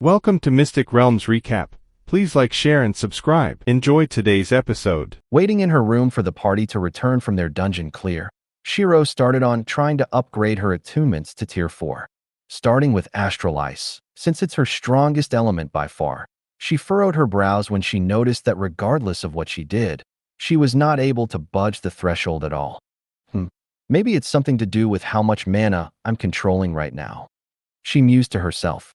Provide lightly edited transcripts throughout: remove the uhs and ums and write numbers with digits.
Welcome to Mystic Realms Recap. Please like, share, and subscribe. Enjoy today's episode. Waiting in her room for the party to return from their dungeon clear, Shiro started on trying to upgrade her attunements to Tier 4. Starting with Astral Ice, since it's her strongest element by far. She furrowed her brows when she noticed that regardless of what she did, she was not able to budge the threshold at all. Maybe it's something to do with how much mana I'm controlling right now. She mused to herself.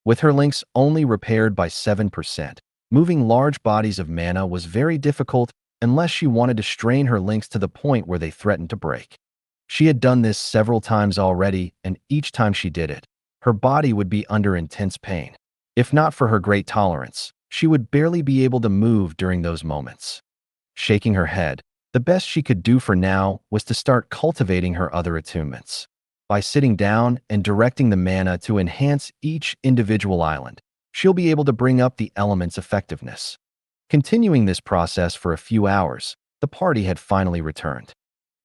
With her links only repaired by 7%, moving large bodies of mana was very difficult unless she wanted to strain her links to the point where they threatened to break. She had done this several times already, and each time she did it, her body would be under intense pain. If not for her great tolerance, she would barely be able to move during those moments. Shaking her head, the best she could do for now was to start cultivating her other attunements. By sitting down and directing the mana to enhance each individual island, she'll be able to bring up the element's effectiveness. Continuing this process for a few hours, the party had finally returned.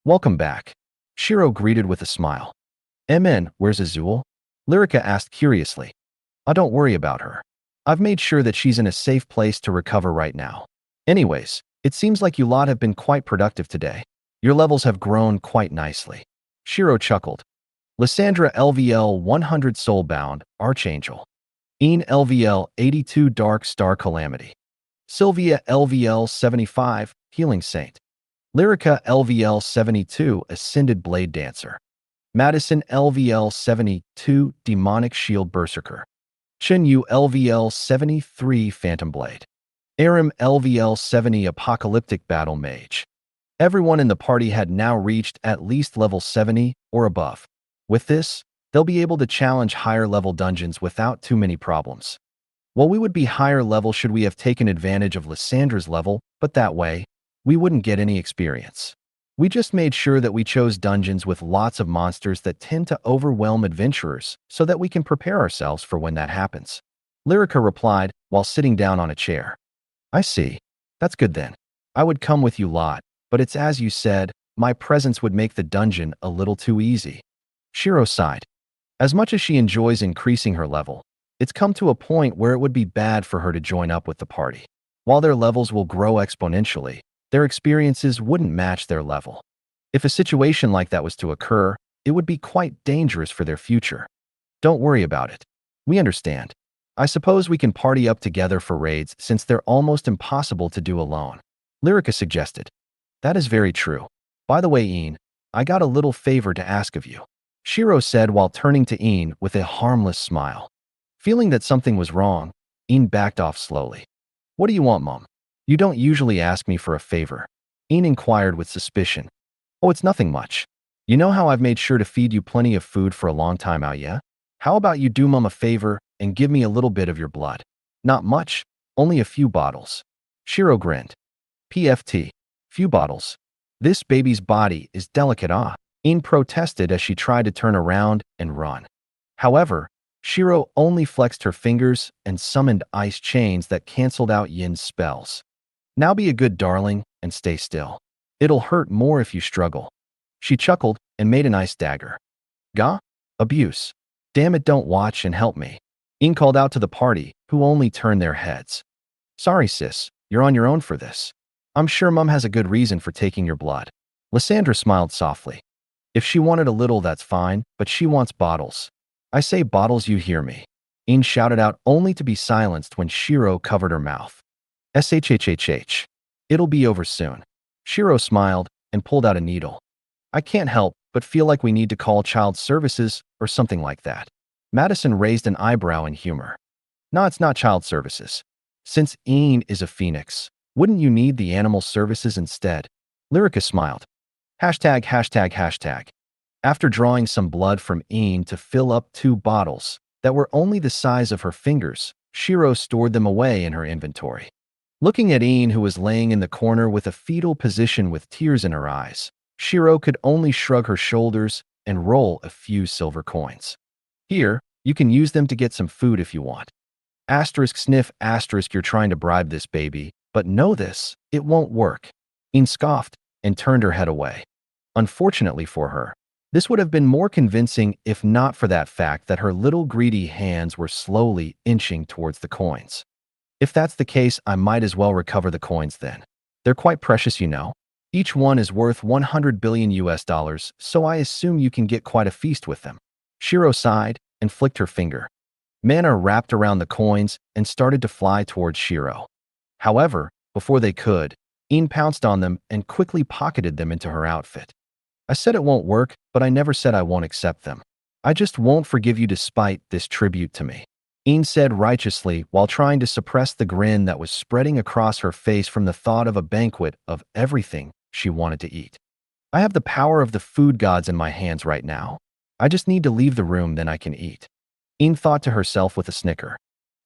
"Welcome back," Shiro greeted with a smile. "MN, where's Azul?" Lyrica asked curiously. Don't worry about her. I've made sure that she's in a safe place to recover right now. Anyways, it seems like you lot have been quite productive today. Your levels have grown quite nicely." Shiro chuckled. Lysandra LVL 100 Soulbound, Archangel. Ian LVL 82 Dark Star Calamity. Sylvia LVL 75, Healing Saint. Lyrica LVL 72, Ascended Blade Dancer. Madison LVL 72, Demonic Shield Berserker. Chen Yu LVL 73, Phantom Blade. Aram LVL 70, Apocalyptic Battle Mage. Everyone in the party had now reached at least level 70 or above. With this, they'll be able to challenge higher level dungeons without too many problems. Well, we would be higher level should we have taken advantage of Lysandra's level, but that way, we wouldn't get any experience. We just made sure that we chose dungeons with lots of monsters that tend to overwhelm adventurers so that we can prepare ourselves for when that happens. Lyrica replied while sitting down on a chair. "I see. That's good then. I would come with you lot, but it's as you said, my presence would make the dungeon a little too easy." Shiro sighed. As much as she enjoys increasing her level, it's come to a point where it would be bad for her to join up with the party. While their levels will grow exponentially, their experiences wouldn't match their level. If a situation like that was to occur, it would be quite dangerous for their future. "Don't worry about it. We understand. I suppose we can party up together for raids since they're almost impossible to do alone," Lyrica suggested. "That is very true. By the way, Ian, I got a little favor to ask of you," Shiro said while turning to Ian with a harmless smile. Feeling that something was wrong, Ian backed off slowly. "What do you want, Mom? You don't usually ask me for a favor," Ian inquired with suspicion. "Oh, it's nothing much. You know how I've made sure to feed you plenty of food for a long time now, yeah? How about you do Mom a favor and give me a little bit of your blood? Not much, only a few bottles." Shiro grinned. "PFT, few bottles. This baby's body is delicate, ah?" Ian protested as she tried to turn around and run. However, Shiro only flexed her fingers and summoned ice chains that canceled out Yin's spells. "Now be a good darling and stay still. It'll hurt more if you struggle." She chuckled and made an ice dagger. "Gah? Abuse. Damn it, don't watch and help me." Ian called out to the party, who only turned their heads. "Sorry, sis, you're on your own for this. I'm sure Mom has a good reason for taking your blood." Lysandra smiled softly. "If she wanted a little, that's fine, but she wants bottles." "I say bottles, you hear me." Ian shouted out only to be silenced when Shiro covered her mouth. "SHHHH. It'll be over soon." Shiro smiled and pulled out a needle. "I can't help but feel like we need to call child services or something like that." Madison raised an eyebrow in humor. "No, it's not child services. Since Ian is a phoenix, wouldn't you need the animal services instead?" Lyrica smiled. ####. After drawing some blood from Ian to fill up 2 bottles that were only the size of her fingers, Shiro stored them away in her inventory. Looking at Ian, who was laying in the corner with a fetal position with tears in her eyes, Shiro could only shrug her shoulders and roll a few silver coins. "Here, you can use them to get some food if you want." Sniff, you're trying to bribe this baby, but know this, it won't work. Ian scoffed and turned her head away. Unfortunately for her, This would have been more convincing if not for that fact that her little greedy hands were slowly inching towards the coins. If that's the case, I might as well recover the coins then. They're quite precious, you know. Each one is worth 100 billion US dollars, so I assume you can get quite a feast with them. Shiro sighed and flicked her finger. Mana wrapped around the coins and started to fly towards Shiro. However, before they could, Een pounced on them and quickly pocketed them into her outfit. I said it won't work, but I never said I won't accept them. I just won't forgive you despite this tribute to me. Een said righteously while trying to suppress the grin that was spreading across her face from the thought of a banquet of everything she wanted to eat. I have the power of the food gods in my hands right now. I just need to leave the room, then I can eat. Een thought to herself with a snicker.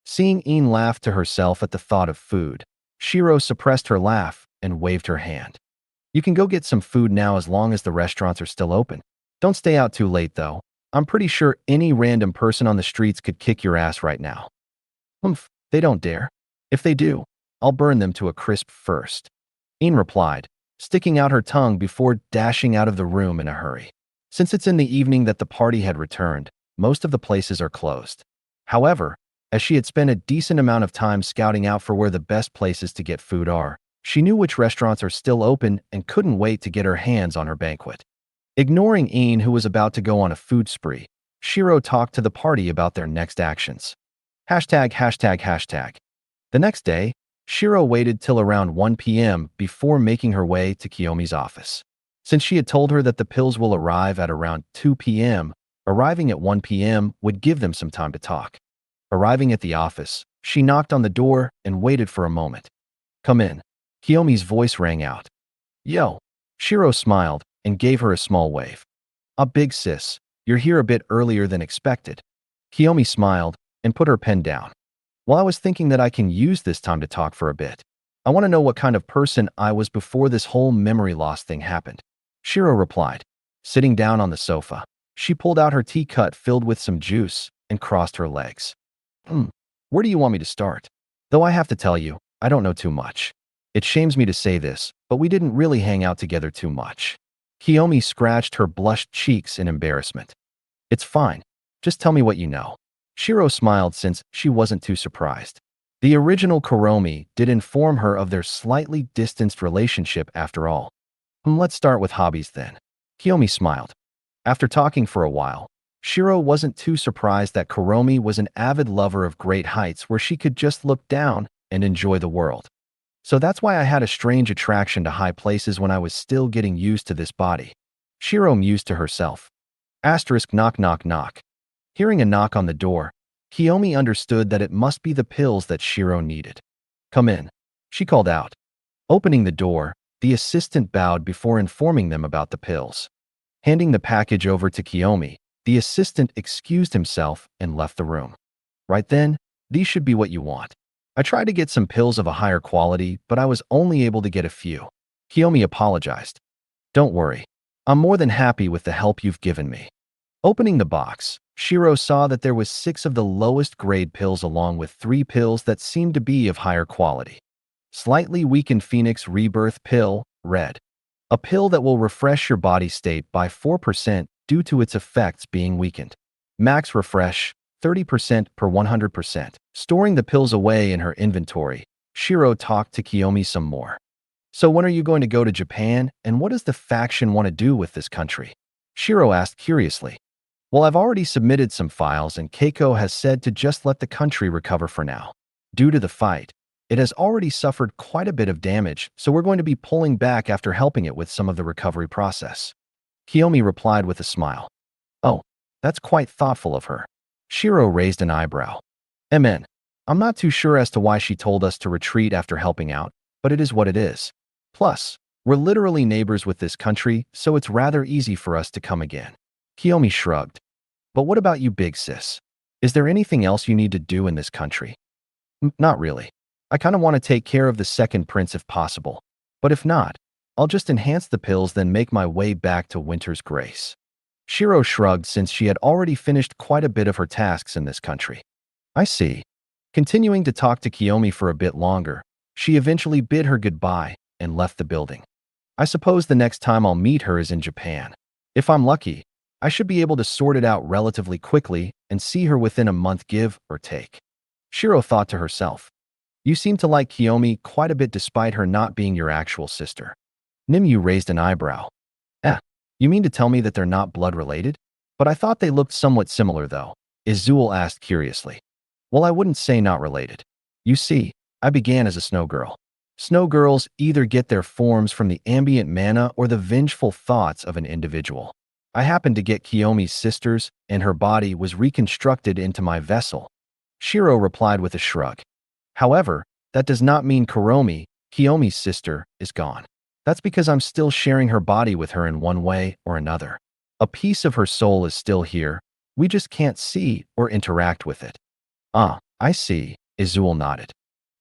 Seeing Een laugh to herself at the thought of food, Shiro suppressed her laugh and waved her hand. You can go get some food now as long as the restaurants are still open. Don't stay out too late, though. I'm pretty sure any random person on the streets could kick your ass right now. Humph, they don't dare. If they do, I'll burn them to a crisp first. Een replied, sticking out her tongue before dashing out of the room in a hurry. Since it's in the evening that the party had returned, most of the places are closed. However, as she had spent a decent amount of time scouting out for where the best places to get food are, she knew which restaurants are still open and couldn't wait to get her hands on her banquet. Ignoring Een, who was about to go on a food spree, Shiro talked to the party about their next actions. ####. The next day, Shiro waited till around 1 p.m. before making her way to Kiyomi's office. Since she had told her that the pills will arrive at around 2 p.m., arriving at 1 p.m. would give them some time to talk. Arriving at the office, she knocked on the door and waited for a moment. "Come in." Kiyomi's voice rang out. "Yo." Shiro smiled and gave her a small wave. Big sis, you're here a bit earlier than expected." Kiyomi smiled and put her pen down. "Well, I was thinking that I can use this time to talk for a bit. I want to know what kind of person I was before this whole memory loss thing happened." Shiro replied. Sitting down on the sofa, she pulled out her teacup filled with some juice and crossed her legs. Where do you want me to start? Though I have to tell you, I don't know too much. It shames me to say this, but we didn't really hang out together too much." Kiyomi scratched her blushed cheeks in embarrassment. "It's fine. Just tell me what you know." Shiro smiled since she wasn't too surprised. The original Kuromi did inform her of their slightly distanced relationship after all. Let's start with hobbies then." Kiyomi smiled. After talking for a while, Shiro wasn't too surprised that Kuromi was an avid lover of great heights where she could just look down and enjoy the world. "So that's why I had a strange attraction to high places when I was still getting used to this body." Shiro mused to herself. Knock knock knock. Hearing a knock on the door, Kiyomi understood that it must be the pills that Shiro needed. "Come in," she called out. Opening the door, the assistant bowed before informing them about the pills. Handing the package over to Kiyomi, the assistant excused himself and left the room. "Right then, these should be what you want. I tried to get some pills of a higher quality, but I was only able to get a few." Kiyomi apologized. "Don't worry. I'm more than happy with the help you've given me." Opening the box, Shiro saw that there was 6 of the lowest grade pills along with 3 pills that seemed to be of higher quality. Slightly weakened Phoenix Rebirth Pill, Red. A pill that will refresh your body state by 4% due to its effects being weakened. Max Refresh, 30% per 100%. Storing the pills away in her inventory, Shiro talked to Kiyomi some more. "So when are you going to go to Japan, and what does the faction want to do with this country?" Shiro asked curiously. "Well, I've already submitted some files and Keiko has said to just let the country recover for now. Due to the fight, it has already suffered quite a bit of damage, so we're going to be pulling back after helping it with some of the recovery process." Kiyomi replied with a smile. "Oh, that's quite thoughtful of her." Shiro raised an eyebrow. I'm not too sure as to why she told us to retreat after helping out, but it is what it is. Plus, we're literally neighbors with this country, so it's rather easy for us to come again." Kiyomi shrugged. "But what about you, big sis? Is there anything else you need to do in this country?" "Not really. I kind of want to take care of the second prince if possible. But if not, I'll just enhance the pills then make my way back to Winter's Grace." Shiro shrugged since she had already finished quite a bit of her tasks in this country. "I see." Continuing to talk to Kiyomi for a bit longer, she eventually bid her goodbye and left the building. "I suppose the next time I'll meet her is in Japan. If I'm lucky, I should be able to sort it out relatively quickly and see her within a month, give or take. Shiro thought to herself. You seem to like Kiyomi quite a bit despite her not being your actual sister. Nimue raised an eyebrow. You mean to tell me that they're not blood-related? But I thought they looked somewhat similar, though, Izul asked curiously. Well, I wouldn't say not related. You see, I began as a snow girl. Snow girls either get their forms from the ambient mana or the vengeful thoughts of an individual. I happened to get Kiyomi's sisters, and her body was reconstructed into my vessel. Shiro replied with a shrug. However, that does not mean Kuromi, Kiyomi's sister, is gone. That's because I'm still sharing her body with her in one way or another. A piece of her soul is still here. We just can't see or interact with it. Ah, I see, Izul nodded.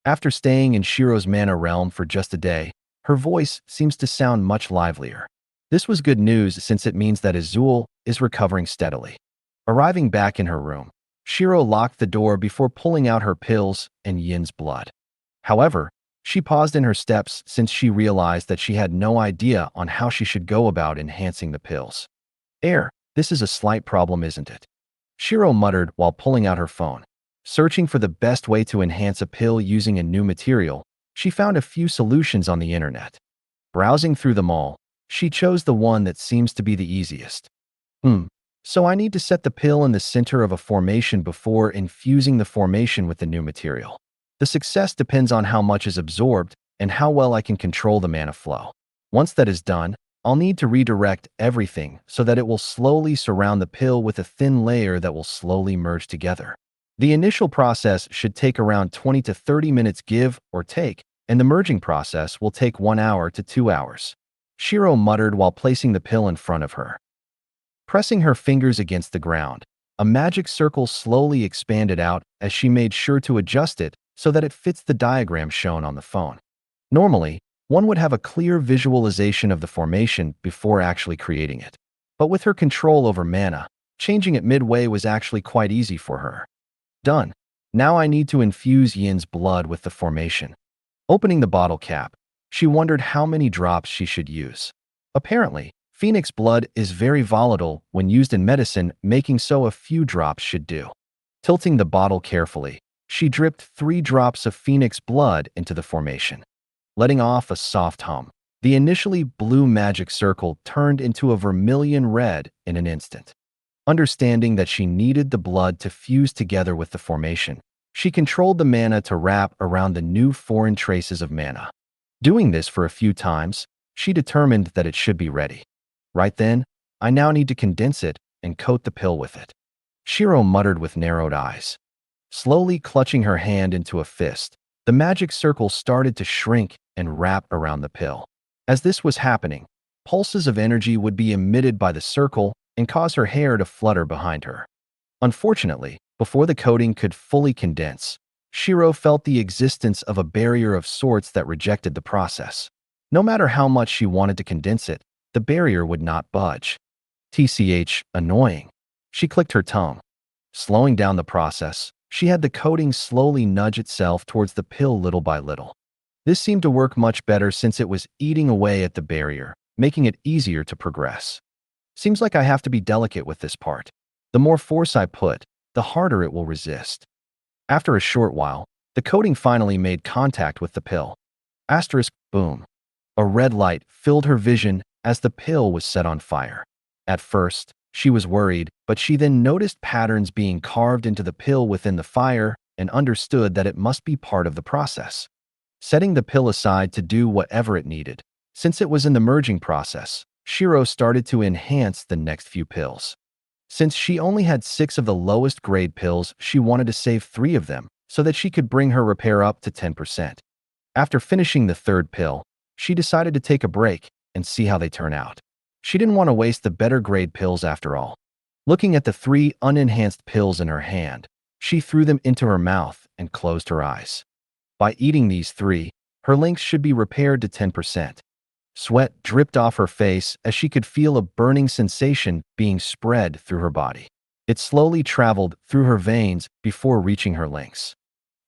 After staying in Shiro's mana realm for just a day, her voice seems to sound much livelier. This was good news since it means that Izul is recovering steadily. Arriving back in her room, Shiro locked the door before pulling out her pills and Yin's blood. However, she paused in her steps since she realized that she had no idea on how she should go about enhancing the pills. This is a slight problem, isn't it? Shiro muttered while pulling out her phone. Searching for the best way to enhance a pill using a new material, she found a few solutions on the internet. Browsing through them all, she chose the one that seems to be the easiest. So I need to set the pill in the center of a formation before infusing the formation with the new material. The success depends on how much is absorbed and how well I can control the mana flow. Once that is done, I'll need to redirect everything so that it will slowly surround the pill with a thin layer that will slowly merge together. The initial process should take around 20 to 30 minutes, give or take, and the merging process will take 1 hour to 2 hours. Shiro muttered while placing the pill in front of her. Pressing her fingers against the ground, a magic circle slowly expanded out as she made sure to adjust it so that it fits the diagram shown on the phone. Normally, one would have a clear visualization of the formation before actually creating it. But with her control over mana, changing it midway was actually quite easy for her. Done. Now I need to infuse Yin's blood with the formation. Opening the bottle cap, she wondered how many drops she should use. Apparently, Phoenix blood is very volatile when used in medicine, making so a few drops should do. Tilting the bottle carefully, she dripped 3 drops of Phoenix blood into the formation. Letting off a soft hum, the initially blue magic circle turned into a vermilion red in an instant. Understanding that she needed the blood to fuse together with the formation, she controlled the mana to wrap around the new foreign traces of mana. Doing this for a few times, she determined that it should be ready. Right then, I now need to condense it and coat the pill with it. Shiro muttered with narrowed eyes. Slowly clutching her hand into a fist, the magic circle started to shrink and wrap around the pill. As this was happening, pulses of energy would be emitted by the circle and cause her hair to flutter behind her. Unfortunately, before the coating could fully condense, Shiro felt the existence of a barrier of sorts that rejected the process. No matter how much she wanted to condense it, the barrier would not budge. Annoying. She clicked her tongue. Slowing down the process, she had the coating slowly nudge itself towards the pill little by little. This seemed to work much better since it was eating away at the barrier, making it easier to progress. Seems like I have to be delicate with this part. The more force I put, the harder it will resist. After a short while, the coating finally made contact with the pill. Boom. A red light filled her vision as the pill was set on fire. At first, she was worried, but she then noticed patterns being carved into the pill within the fire and understood that it must be part of the process. Setting the pill aside to do whatever it needed, since it was in the merging process, Shiro started to enhance the next few pills. Since she only had 6 of the lowest grade pills, she wanted to save 3 of them so that she could bring her repair up to 10%. After finishing the 3rd pill, she decided to take a break and see how they turn out. She didn't want to waste the better grade pills after all. Looking at the 3 unenhanced pills in her hand, she threw them into her mouth and closed her eyes. By eating these 3, her links should be repaired to 10%. Sweat dripped off her face as she could feel a burning sensation being spread through her body. It slowly traveled through her veins before reaching her links.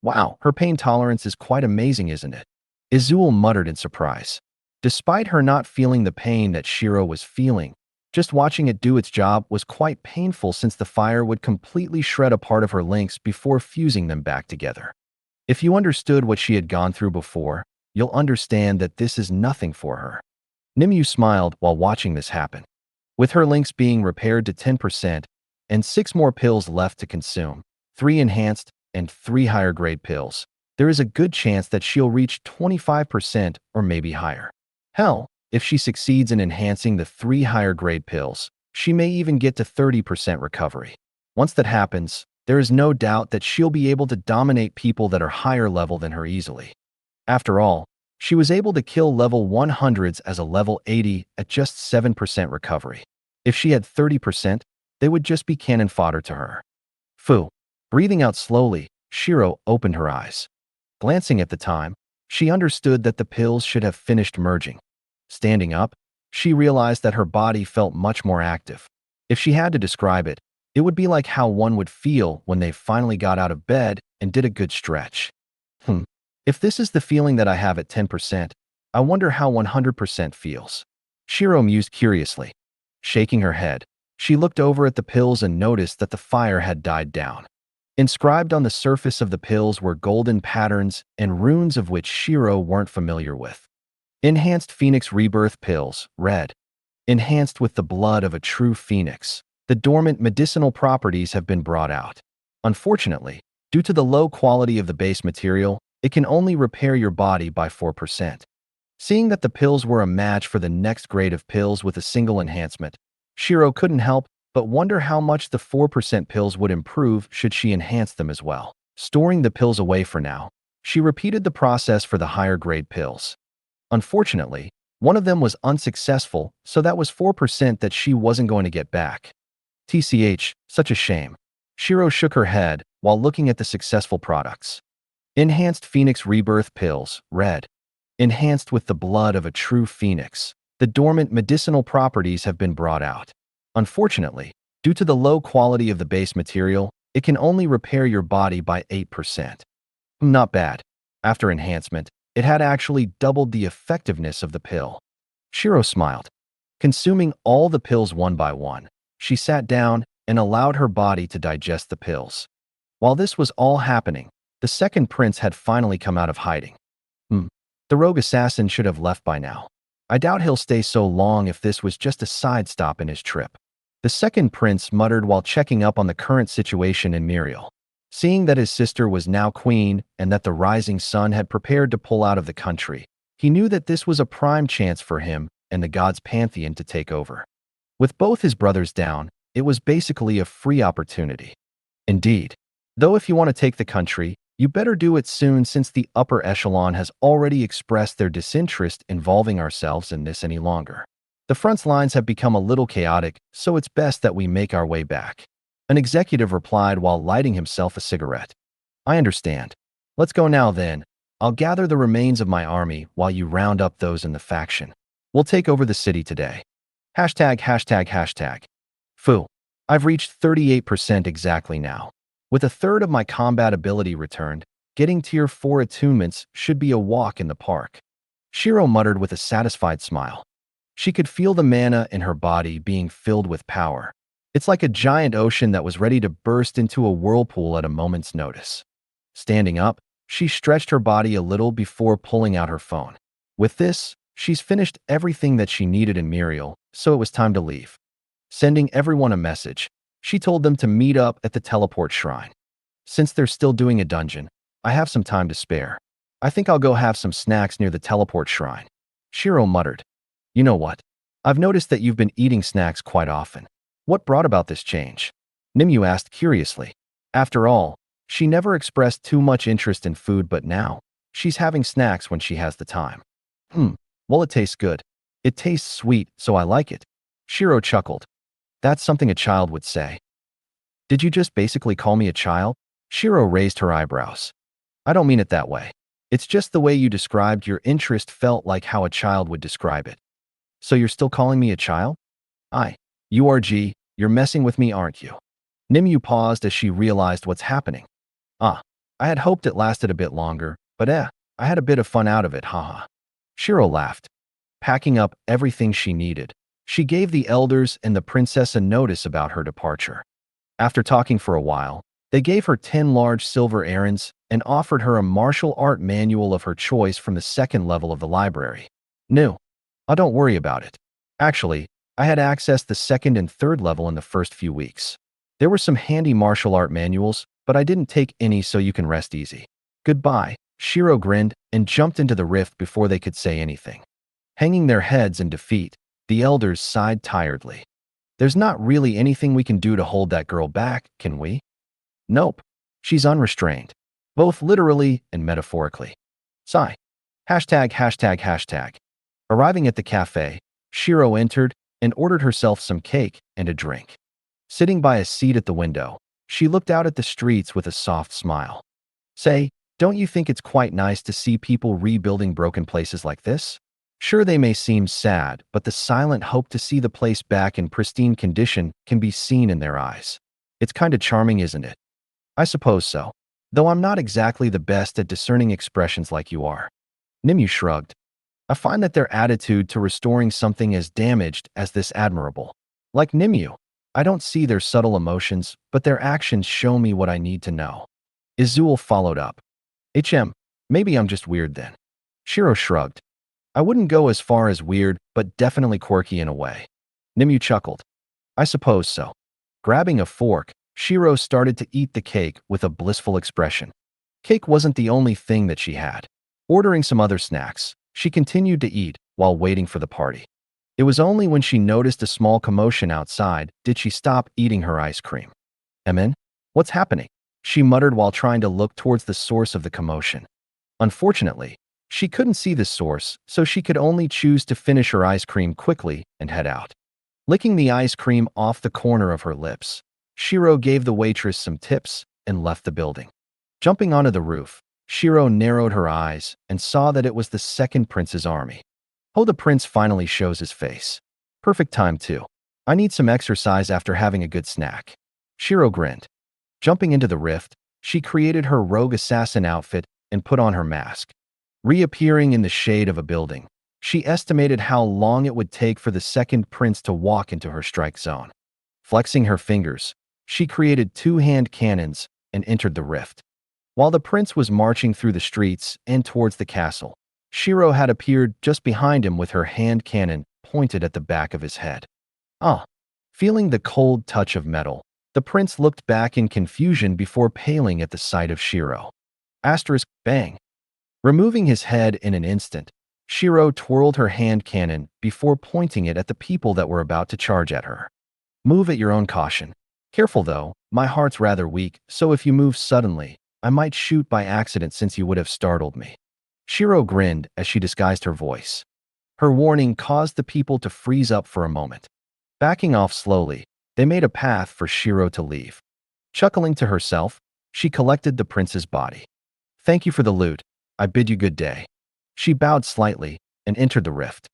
Wow, her pain tolerance is quite amazing, isn't it? Izul muttered in surprise. Despite her not feeling the pain that Shiro was feeling, Just watching it do its job was quite painful since the fire would completely shred a part of her links before fusing them back together. If you understood what she had gone through before, you'll understand that this is nothing for her. Nimue smiled while watching this happen. With her links being repaired to 10% and 6 more pills left to consume, 3 enhanced and 3 higher grade pills, there is a good chance that she'll reach 25% or maybe higher. Hell, if she succeeds in enhancing the 3 higher grade pills, she may even get to 30% recovery. Once that happens, there is no doubt that she'll be able to dominate people that are higher level than her easily. After all, she was able to kill level 100s as a level 80 at just 7% recovery. If she had 30%, they would just be cannon fodder to her. Phew. Breathing out slowly, Shiro opened her eyes. Glancing at the time, she understood that the pills should have finished merging. Standing up, she realized that her body felt much more active. If she had to describe it, it would be like how one would feel when they finally got out of bed and did a good stretch. If this is the feeling that I have at 10%, I wonder how 100% feels. Shiro mused curiously. Shaking her head, she looked over at the pills and noticed that the fire had died down. Inscribed on the surface of the pills were golden patterns and runes of which Shiro weren't familiar with. Enhanced Phoenix Rebirth Pills, red. Enhanced with the blood of a true phoenix. The dormant medicinal properties have been brought out. Unfortunately, due to the low quality of the base material, it can only repair your body by 4%. Seeing that the pills were a match for the next grade of pills with a single enhancement, Shiro couldn't help but wonder how much the 4% pills would improve should she enhance them as well. Storing the pills away for now, she repeated the process for the higher grade pills. Unfortunately, one of them was unsuccessful, so that was 4% that she wasn't going to get back. TCH, such a shame. Shiro shook her head while looking at the successful products. Enhanced Phoenix Rebirth Pills, red. Enhanced with the blood of a true phoenix. The dormant medicinal properties have been brought out. Unfortunately, due to the low quality of the base material, it can only repair your body by 8%. Not bad. After enhancement, it had actually doubled the effectiveness of the pill. Shiro smiled. Consuming all the pills one by one, she sat down and allowed her body to digest the pills. While this was all happening, the second prince had finally come out of hiding. The rogue assassin should have left by now. I doubt he'll stay so long if this was just a side stop in his trip. The second prince muttered while checking up on the current situation in Muriel. Seeing that his sister was now queen and that the rising sun had prepared to pull out of the country, he knew that this was a prime chance for him and the gods' pantheon to take over. With both his brothers down, it was basically a free opportunity. Indeed, though if you want to take the country, you better do it soon since the upper echelon has already expressed their disinterest involving ourselves in this any longer. The front's lines have become a little chaotic, so it's best that we make our way back. An executive replied while lighting himself a cigarette. I understand. Let's go now then. I'll gather the remains of my army while you round up those in the faction. We'll take over the city today. #####. Phew. I've reached 38% exactly now. With a third of my combat ability returned, getting tier 4 attunements should be a walk in the park. Shiro muttered with a satisfied smile. She could feel the mana in her body being filled with power. It's like a giant ocean that was ready to burst into a whirlpool at a moment's notice. Standing up, she stretched her body a little before pulling out her phone. With this, she's finished everything that she needed in Muriel, so it was time to leave. Sending everyone a message, she told them to meet up at the teleport shrine. Since they're still doing a dungeon, I have some time to spare. I think I'll go have some snacks near the teleport shrine. Shiro muttered. You know what? I've noticed that you've been eating snacks quite often. What brought about this change? Nimue asked curiously. After all, she never expressed too much interest in food, but now, she's having snacks when she has the time. Well, it tastes good. It tastes sweet, so I like it. Shiro chuckled. That's something a child would say. Did you just basically call me a child? Shiro raised her eyebrows. I don't mean it that way. It's just the way you described your interest felt like how a child would describe it. So you're still calling me a child? URG, you're messing with me, aren't you? Nimue paused as she realized what's happening. I had hoped it lasted a bit longer, but I had a bit of fun out of it, haha. Shiro laughed. Packing up everything she needed, She gave the elders and the princess a notice about her departure. After talking for a while, they gave her 10 large silver errands and offered her a martial art manual of her choice from the second level of the library. New. Oh, don't worry about it. Actually, I had accessed the second and third level in the first few weeks. There were some handy martial art manuals, but I didn't take any, so you can rest easy. Goodbye. Shiro grinned and jumped into the rift before they could say anything. Hanging their heads in defeat, the elders sighed tiredly. There's not really anything we can do to hold that girl back, can we? Nope. She's unrestrained, both literally and metaphorically. Sigh. Hashtag, hashtag, hashtag. Arriving at the cafe, Shiro entered and ordered herself some cake and a drink. Sitting by a seat at the window, she looked out at the streets with a soft smile. Say, don't you think it's quite nice to see people rebuilding broken places like this? Sure, they may seem sad, but the silent hope to see the place back in pristine condition can be seen in their eyes. It's kinda charming, isn't it? I suppose so. Though I'm not exactly the best at discerning expressions like you are. Nimue shrugged. I find that their attitude to restoring something as damaged as this admirable. Like Nimue, I don't see their subtle emotions, but their actions show me what I need to know. Izul followed up. Maybe I'm just weird then. Shiro shrugged. I wouldn't go as far as weird, but definitely quirky in a way. Nimue chuckled. I suppose so. Grabbing a fork, Shiro started to eat the cake with a blissful expression. Cake wasn't the only thing that she had. Ordering some other snacks, she continued to eat while waiting for the party. It was only when she noticed a small commotion outside did she stop eating her ice cream. Emin, what's happening? She muttered while trying to look towards the source of the commotion. Unfortunately, she couldn't see the source, so she could only choose to finish her ice cream quickly and head out. Licking the ice cream off the corner of her lips, Shiro gave the waitress some tips and left the building. Jumping onto the roof, Shiro narrowed her eyes and saw that it was the second prince's army. Oh, the prince finally shows his face. Perfect time too. I need some exercise after having a good snack. Shiro grinned. Jumping into the rift, she created her rogue assassin outfit and put on her mask. Reappearing in the shade of a building, she estimated how long it would take for the second prince to walk into her strike zone. Flexing her fingers, she created 2 hand cannons and entered the rift. While the prince was marching through the streets and towards the castle, Shiro had appeared just behind him with her hand cannon pointed at the back of his head. Feeling the cold touch of metal, the prince looked back in confusion before paling at the sight of Shiro. Bang. Removing his head in an instant, Shiro twirled her hand cannon before pointing it at the people that were about to charge at her. Move at your own caution. Careful though, my heart's rather weak, so if you move suddenly, I might shoot by accident since you would have startled me. Shiro grinned as she disguised her voice. Her warning caused the people to freeze up for a moment. Backing off slowly, they made a path for Shiro to leave. Chuckling to herself, she collected the prince's body. Thank you for the loot. I bid you good day. She bowed slightly and entered the rift.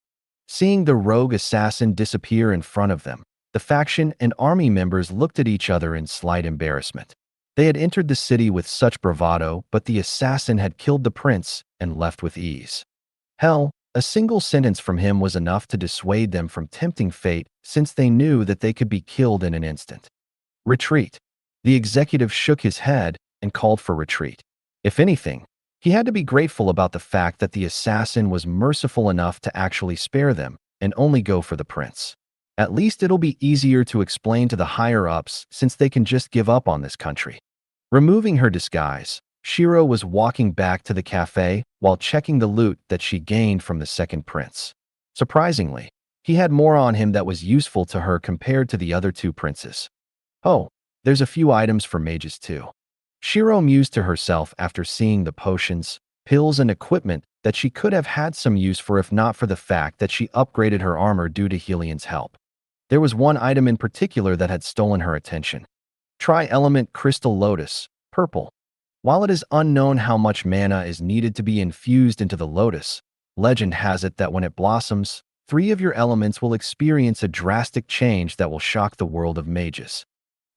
Seeing the rogue assassin disappear in front of them, the faction and army members looked at each other in slight embarrassment. They had entered the city with such bravado, but the assassin had killed the prince and left with ease. Hell, a single sentence from him was enough to dissuade them from tempting fate, since they knew that they could be killed in an instant. Retreat. The executive shook his head and called for retreat. If anything, he had to be grateful about the fact that the assassin was merciful enough to actually spare them and only go for the prince. At least it'll be easier to explain to the higher-ups since they can just give up on this country. Removing her disguise, Shiro was walking back to the cafe while checking the loot that she gained from the second prince. Surprisingly, he had more on him that was useful to her compared to the other 2 princes. Oh, there's a few items for mages too. Shiro mused to herself after seeing the potions, pills, and equipment that she could have had some use for if not for the fact that she upgraded her armor due to Helian's help. There was one item in particular that had stolen her attention. Tri-element crystal lotus, purple. While it is unknown how much mana is needed to be infused into the lotus, legend has it that when it blossoms, 3 of your elements will experience a drastic change that will shock the world of mages.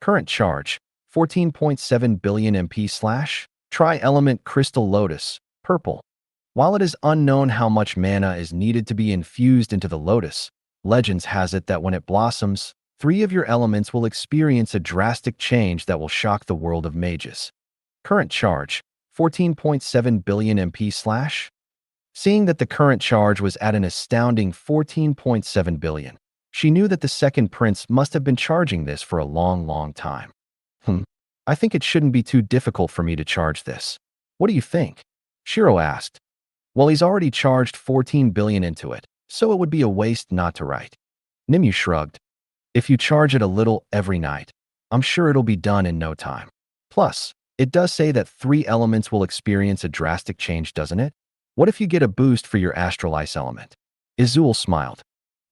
Current charge, 14.7 billion MP/. Tri-element crystal lotus, purple. While it is unknown how much mana is needed to be infused into the lotus, Legends has it that when it blossoms, 3 of your elements will experience a drastic change that will shock the world of mages. Current charge, 14.7 billion MP slash. Seeing that the current charge was at an astounding 14.7 billion, she knew that the second prince must have been charging this for a long time. I think it shouldn't be too difficult for me to charge this. What do you think? Shiro asked. Well, he's already charged 14 billion into it, so it would be a waste not to write. Nimue shrugged. If you charge it a little every night, I'm sure it'll be done in no time. Plus, it does say that 3 elements will experience a drastic change, doesn't it? What if you get a boost for your astral ice element? Izul smiled.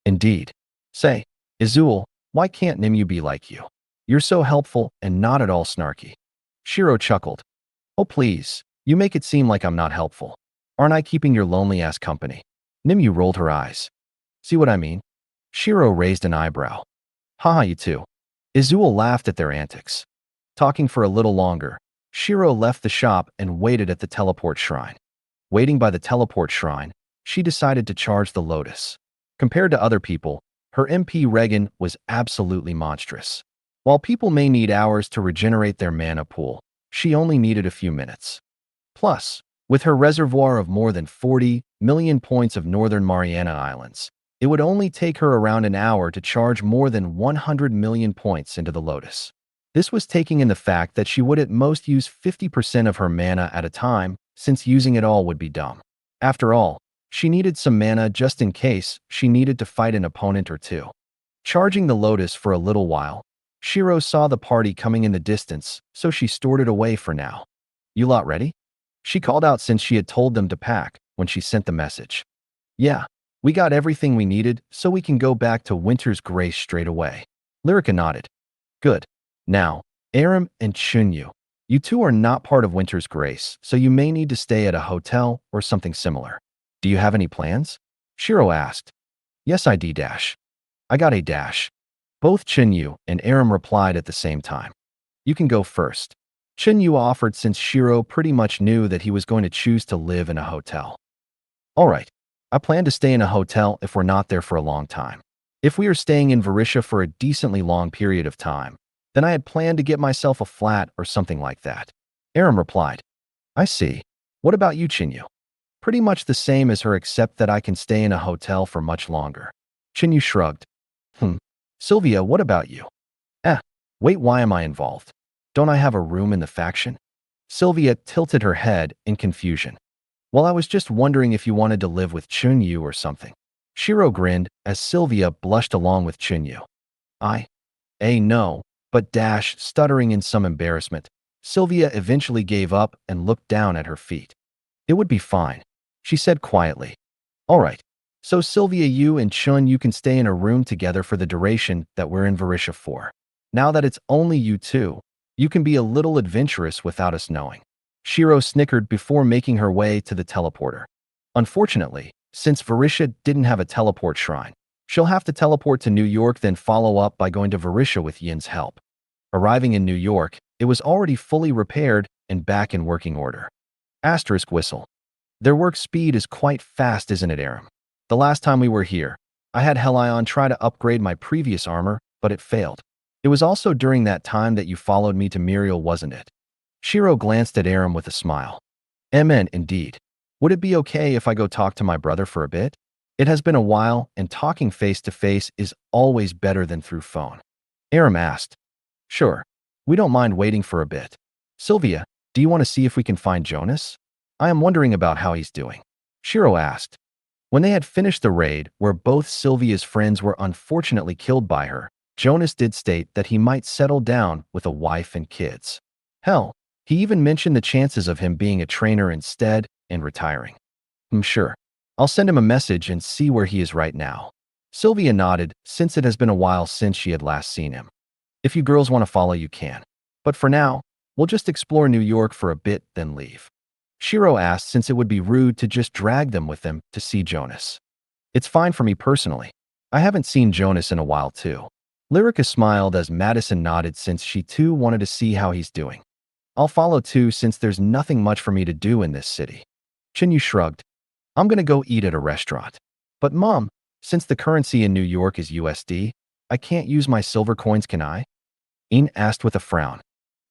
Indeed. Say, Izul, why can't Nimue be like you? You're so helpful and not at all snarky. Shiro chuckled. Oh please, you make it seem like I'm not helpful. Aren't I keeping your lonely-ass company? Nimue rolled her eyes. See what I mean? Shiro raised an eyebrow. Haha, you two. Izul laughed at their antics. Talking for a little longer, Shiro left the shop and waited at the teleport shrine. Waiting by the teleport shrine, she decided to charge the lotus. Compared to other people, her MP regen was absolutely monstrous. While people may need hours to regenerate their mana pool, she only needed a few minutes. Plus, with her reservoir of more than 40 million points of Northern Mariana Islands, it would only take her around an hour to charge more than 100 million points into the lotus. This was taking in the fact that she would at most use 50% of her mana at a time, since using it all would be dumb. After all, she needed some mana just in case she needed to fight an opponent or two. Charging the lotus for a little while, Shiro saw the party coming in the distance, so she stored it away for now. You lot ready? She called out since she had told them to pack when she sent the message. Yeah, we got everything we needed, so we can go back to Winter's Grace straight away. Lyrica nodded. Good. Now, Aram and Chunyu, you two are not part of Winter's Grace, so you may need to stay at a hotel or something similar. Do you have any plans? Shiro asked. Yes, I do. I got a dash. Both Chunyu and Aram replied at the same time. You can go first. Chunyu offered since Shiro pretty much knew that he was going to choose to live in a hotel. All right, I plan to stay in a hotel if we're not there for a long time. If we are staying in Varisha for a decently long period of time, then I had planned to get myself a flat or something like that. Aram replied. I see. What about you, Chunyu? Pretty much the same as her except that I can stay in a hotel for much longer. Chunyu shrugged. Sylvia, what about you? Wait, why am I involved? Don't I have a room in the faction? Sylvia tilted her head in confusion. Well, I was just wondering if you wanted to live with Chunyu or something. Shiro grinned as Sylvia blushed along with Chunyu. No, but stuttering in some embarrassment, Sylvia eventually gave up and looked down at her feet. It would be fine, she said quietly. All right, so Sylvia, you and Chunyu can stay in a room together for the duration that we're in Varisha for. Now that it's only you two, you can be a little adventurous without us knowing. Shiro snickered before making her way to the teleporter. Unfortunately, since Varisha didn't have a teleport shrine, she'll have to teleport to New York then follow up by going to Varisha with Yin's help. Arriving in New York, it was already fully repaired and back in working order. Asterisk whistle. Their work speed is quite fast, isn't it, Aram? The last time we were here, I had Helion try to upgrade my previous armor, but it failed. It was also during that time that you followed me to Muriel, wasn't it? Shiro glanced at Aram with a smile. Indeed. Would it be okay if I go talk to my brother for a bit? It has been a while, and talking face-to-face is always better than through phone. Aram asked. Sure. We don't mind waiting for a bit. Sylvia, do you want to see if we can find Jonas? I am wondering about how he's doing. Shiro asked. When they had finished the raid, where both Sylvia's friends were unfortunately killed by her, Jonas did state that he might settle down with a wife and kids. Hell, he even mentioned the chances of him being a trainer instead and retiring. Sure. I'll send him a message and see where he is right now. Sylvia nodded, since it has been a while since she had last seen him. If you girls want to follow, you can. But for now, we'll just explore New York for a bit, then leave. Shiro asked since it would be rude to just drag them with them to see Jonas. It's fine for me personally. I haven't seen Jonas in a while too. Lyrica smiled as Madison nodded since she too wanted to see how he's doing. I'll follow too since there's nothing much for me to do in this city. Chunyu shrugged. I'm gonna go eat at a restaurant. But Mom, Since the currency in New York is USD, I can't use my silver coins, can I? Ian asked with a frown.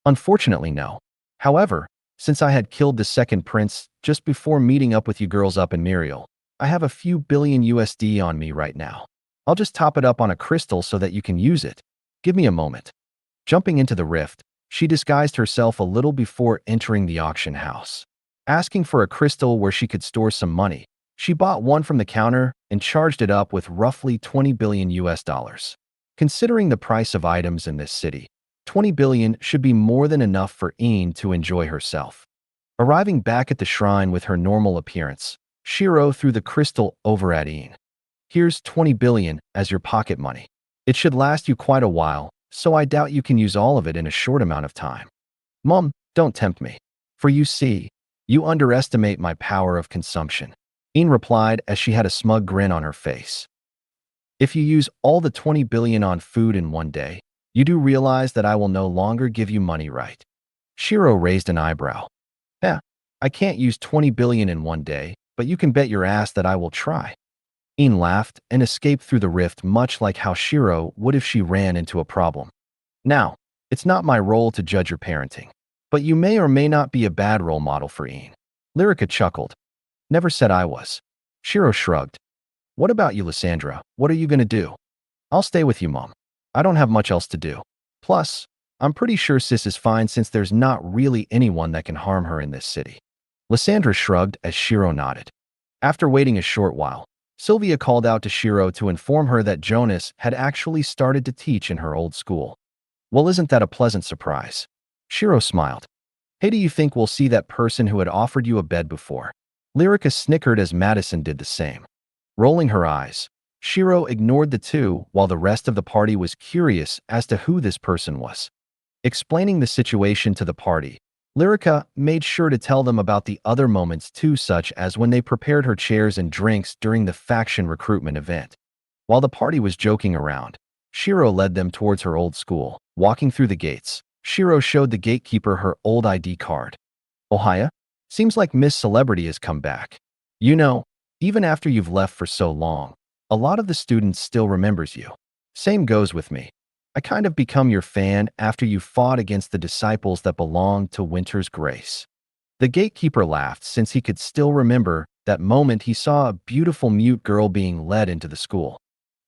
Unfortunately, no. However, since I had killed the second prince just before meeting up with you girls up in Muriel, I have a few billion USD on me right now. I'll just top it up on a crystal so that you can use it. Give me a moment. Jumping into the rift, she disguised herself a little before entering the auction house. Asking for a crystal where she could store some money, she bought one from the counter and charged it up with roughly 20 billion US dollars. Considering the price of items in this city, 20 billion should be more than enough for Ian to enjoy herself. Arriving back at the shrine with her normal appearance, Shiro threw the crystal over at Ian. Here's 20 billion as your pocket money. It should last you quite a while, so I doubt you can use all of it in a short amount of time. Mom, don't tempt me. For you see, you underestimate my power of consumption. Ian replied as she had a smug grin on her face. If you use all the 20 billion on food in one day, you do realize that I will no longer give you money, right? Shiro raised an eyebrow. I can't use 20 billion in one day, but you can bet your ass that I will try. Ian laughed and escaped through the rift, much like how Shiro would if she ran into a problem. Now, it's not my role to judge your parenting, but you may or may not be a bad role model for Ian. Lyrica chuckled. Never said I was. Shiro shrugged. What about you, Lysandra? What are you going to do? I'll stay with you, Mom. I don't have much else to do. Plus, I'm pretty sure Sis is fine since there's not really anyone that can harm her in this city. Lysandra shrugged as Shiro nodded. After waiting a short while, Sylvia called out to Shiro to inform her that Jonas had actually started to teach in her old school. Well, isn't that a pleasant surprise? Shiro smiled. Hey, do you think we'll see that person who had offered you a bed before? Lyrica snickered as Madison did the same. Rolling her eyes, Shiro ignored the two while the rest of the party was curious as to who this person was. Explaining the situation to the party, Lyrica made sure to tell them about the other moments too, such as when they prepared her chairs and drinks during the faction recruitment event. While the party was joking around, Shiro led them towards her old school. Walking through the gates, Shiro showed the gatekeeper her old ID card. Ohaya? Seems like Miss Celebrity has come back. You know, even after you've left for so long, a lot of the students still remembers you. Same goes with me. I kind of become your fan after you fought against the disciples that belonged to Winter's Grace. The gatekeeper laughed since he could still remember that moment he saw a beautiful mute girl being led into the school.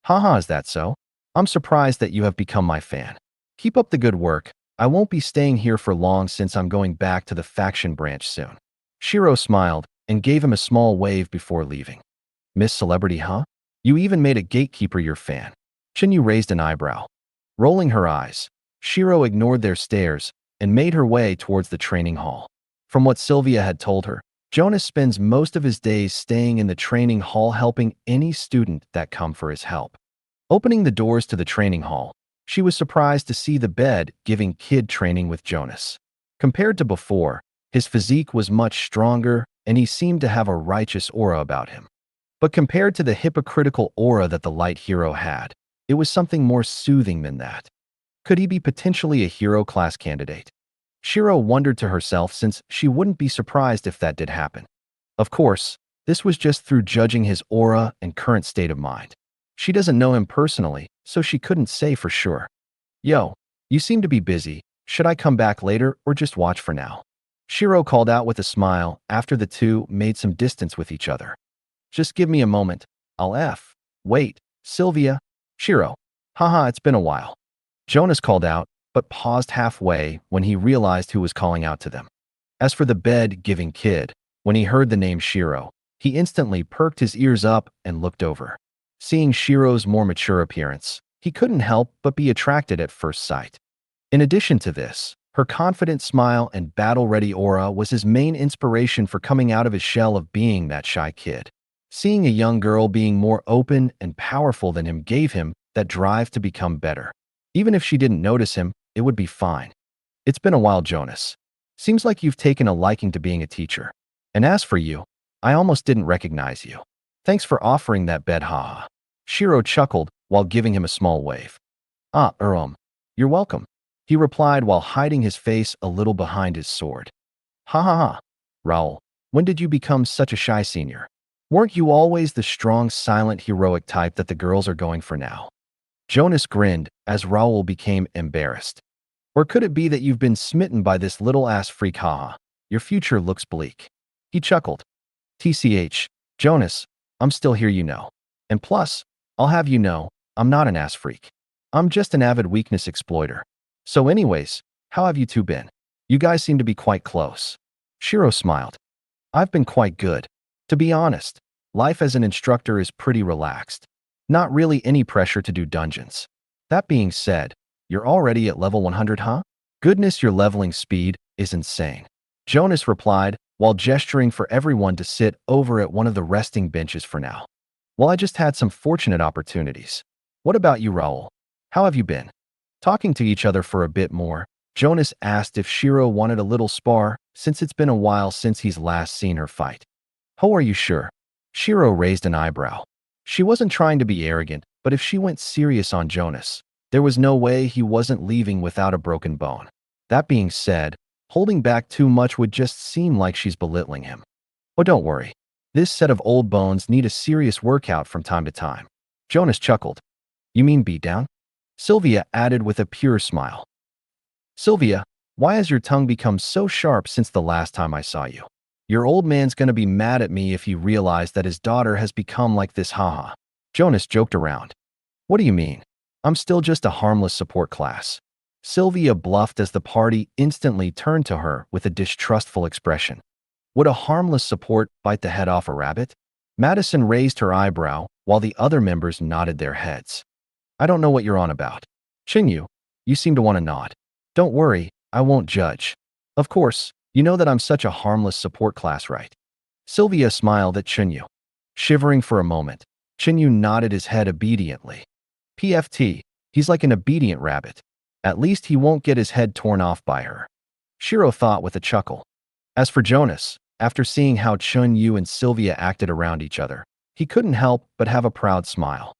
Haha, is that so? I'm surprised that you have become my fan. Keep up the good work. I won't be staying here for long since I'm going back to the faction branch soon. Shiro smiled and gave him a small wave before leaving. Miss Celebrity, huh? You even made a gatekeeper your fan. Chinyu raised an eyebrow. Rolling her eyes, Shiro ignored their stares and made her way towards the training hall. From what Sylvia had told her, Jonas spends most of his days staying in the training hall helping any student that come for his help. Opening the doors to the training hall, she was surprised to see the bed giving kid training with Jonas. Compared to before, his physique was much stronger and he seemed to have a righteous aura about him. But compared to the hypocritical aura that the light hero had, it was something more soothing than that. Could he be potentially a hero class candidate? Shiro wondered to herself since she wouldn't be surprised if that did happen. Of course, this was just through judging his aura and current state of mind. She doesn't know him personally, so she couldn't say for sure. Yo, you seem to be busy. Should I come back later or just watch for now? Shiro called out with a smile after the two made some distance with each other. Just give me a moment. Wait, Sylvia. Shiro. Haha, it's been a while. Jonas called out, but paused halfway when he realized who was calling out to them. As for the bed-giving kid, when he heard the name Shiro, he instantly perked his ears up and looked over. Seeing Shiro's more mature appearance, he couldn't help but be attracted at first sight. In addition to this, her confident smile and battle-ready aura was his main inspiration for coming out of his shell of being that shy kid. Seeing a young girl being more open and powerful than him gave him that drive to become better. Even if she didn't notice him, it would be fine. It's been a while, Jonas. Seems like you've taken a liking to being a teacher. And as for you, I almost didn't recognize you. Thanks for offering that bed, haha. Shiro chuckled while giving him a small wave. You're welcome, he replied while hiding his face a little behind his sword. Ha ha ha. Raoul, when did you become such a shy senior? Weren't you always the strong, silent, heroic type that the girls are going for now? Jonas grinned as Raoul became embarrassed. Or could it be that you've been smitten by this little-ass freak, haha? Your future looks bleak. He chuckled. TCH, Jonas, I'm still here, you know. And plus, I'll have you know, I'm not an ass freak. I'm just an avid weakness exploiter. So anyways, how have you two been? You guys seem to be quite close. Shiro smiled. I've been quite good. To be honest, life as an instructor is pretty relaxed. Not really any pressure to do dungeons. That being said, you're already at level 100, huh? Goodness, your leveling speed is insane. Jonas replied, while gesturing for everyone to sit over at one of the resting benches for now. Well, I just had some fortunate opportunities. What about you, Raoul? How have you been? Talking to each other for a bit more, Jonas asked if Shiro wanted a little spar, since it's been a while since he's last seen her fight. Oh, are you sure? Shiro raised an eyebrow. She wasn't trying to be arrogant, but if she went serious on Jonas, there was no way he wasn't leaving without a broken bone. That being said, holding back too much would just seem like she's belittling him. Oh, don't worry. This set of old bones need a serious workout from time to time. Jonas chuckled. You mean beatdown? Sylvia added with a pure smile. Sylvia, why has your tongue become so sharp since the last time I saw you? Your old man's gonna be mad at me if he realized that his daughter has become like this, haha. Jonas joked around. What do you mean? I'm still just a harmless support class. Sylvia bluffed as the party instantly turned to her with a distrustful expression. Would a harmless support bite the head off a rabbit? Madison raised her eyebrow, while the other members nodded their heads. I don't know what you're on about. Chinyu, you seem to want to nod. Don't worry, I won't judge. Of course, you know that I'm such a harmless support class, right? Sylvia smiled at Chinyu. Shivering for a moment, Chinyu nodded his head obediently. PFT, he's like an obedient rabbit. At least he won't get his head torn off by her. Shiro thought with a chuckle. As for Jonas, after seeing how Chun-Yu and Sylvia acted around each other, he couldn't help but have a proud smile.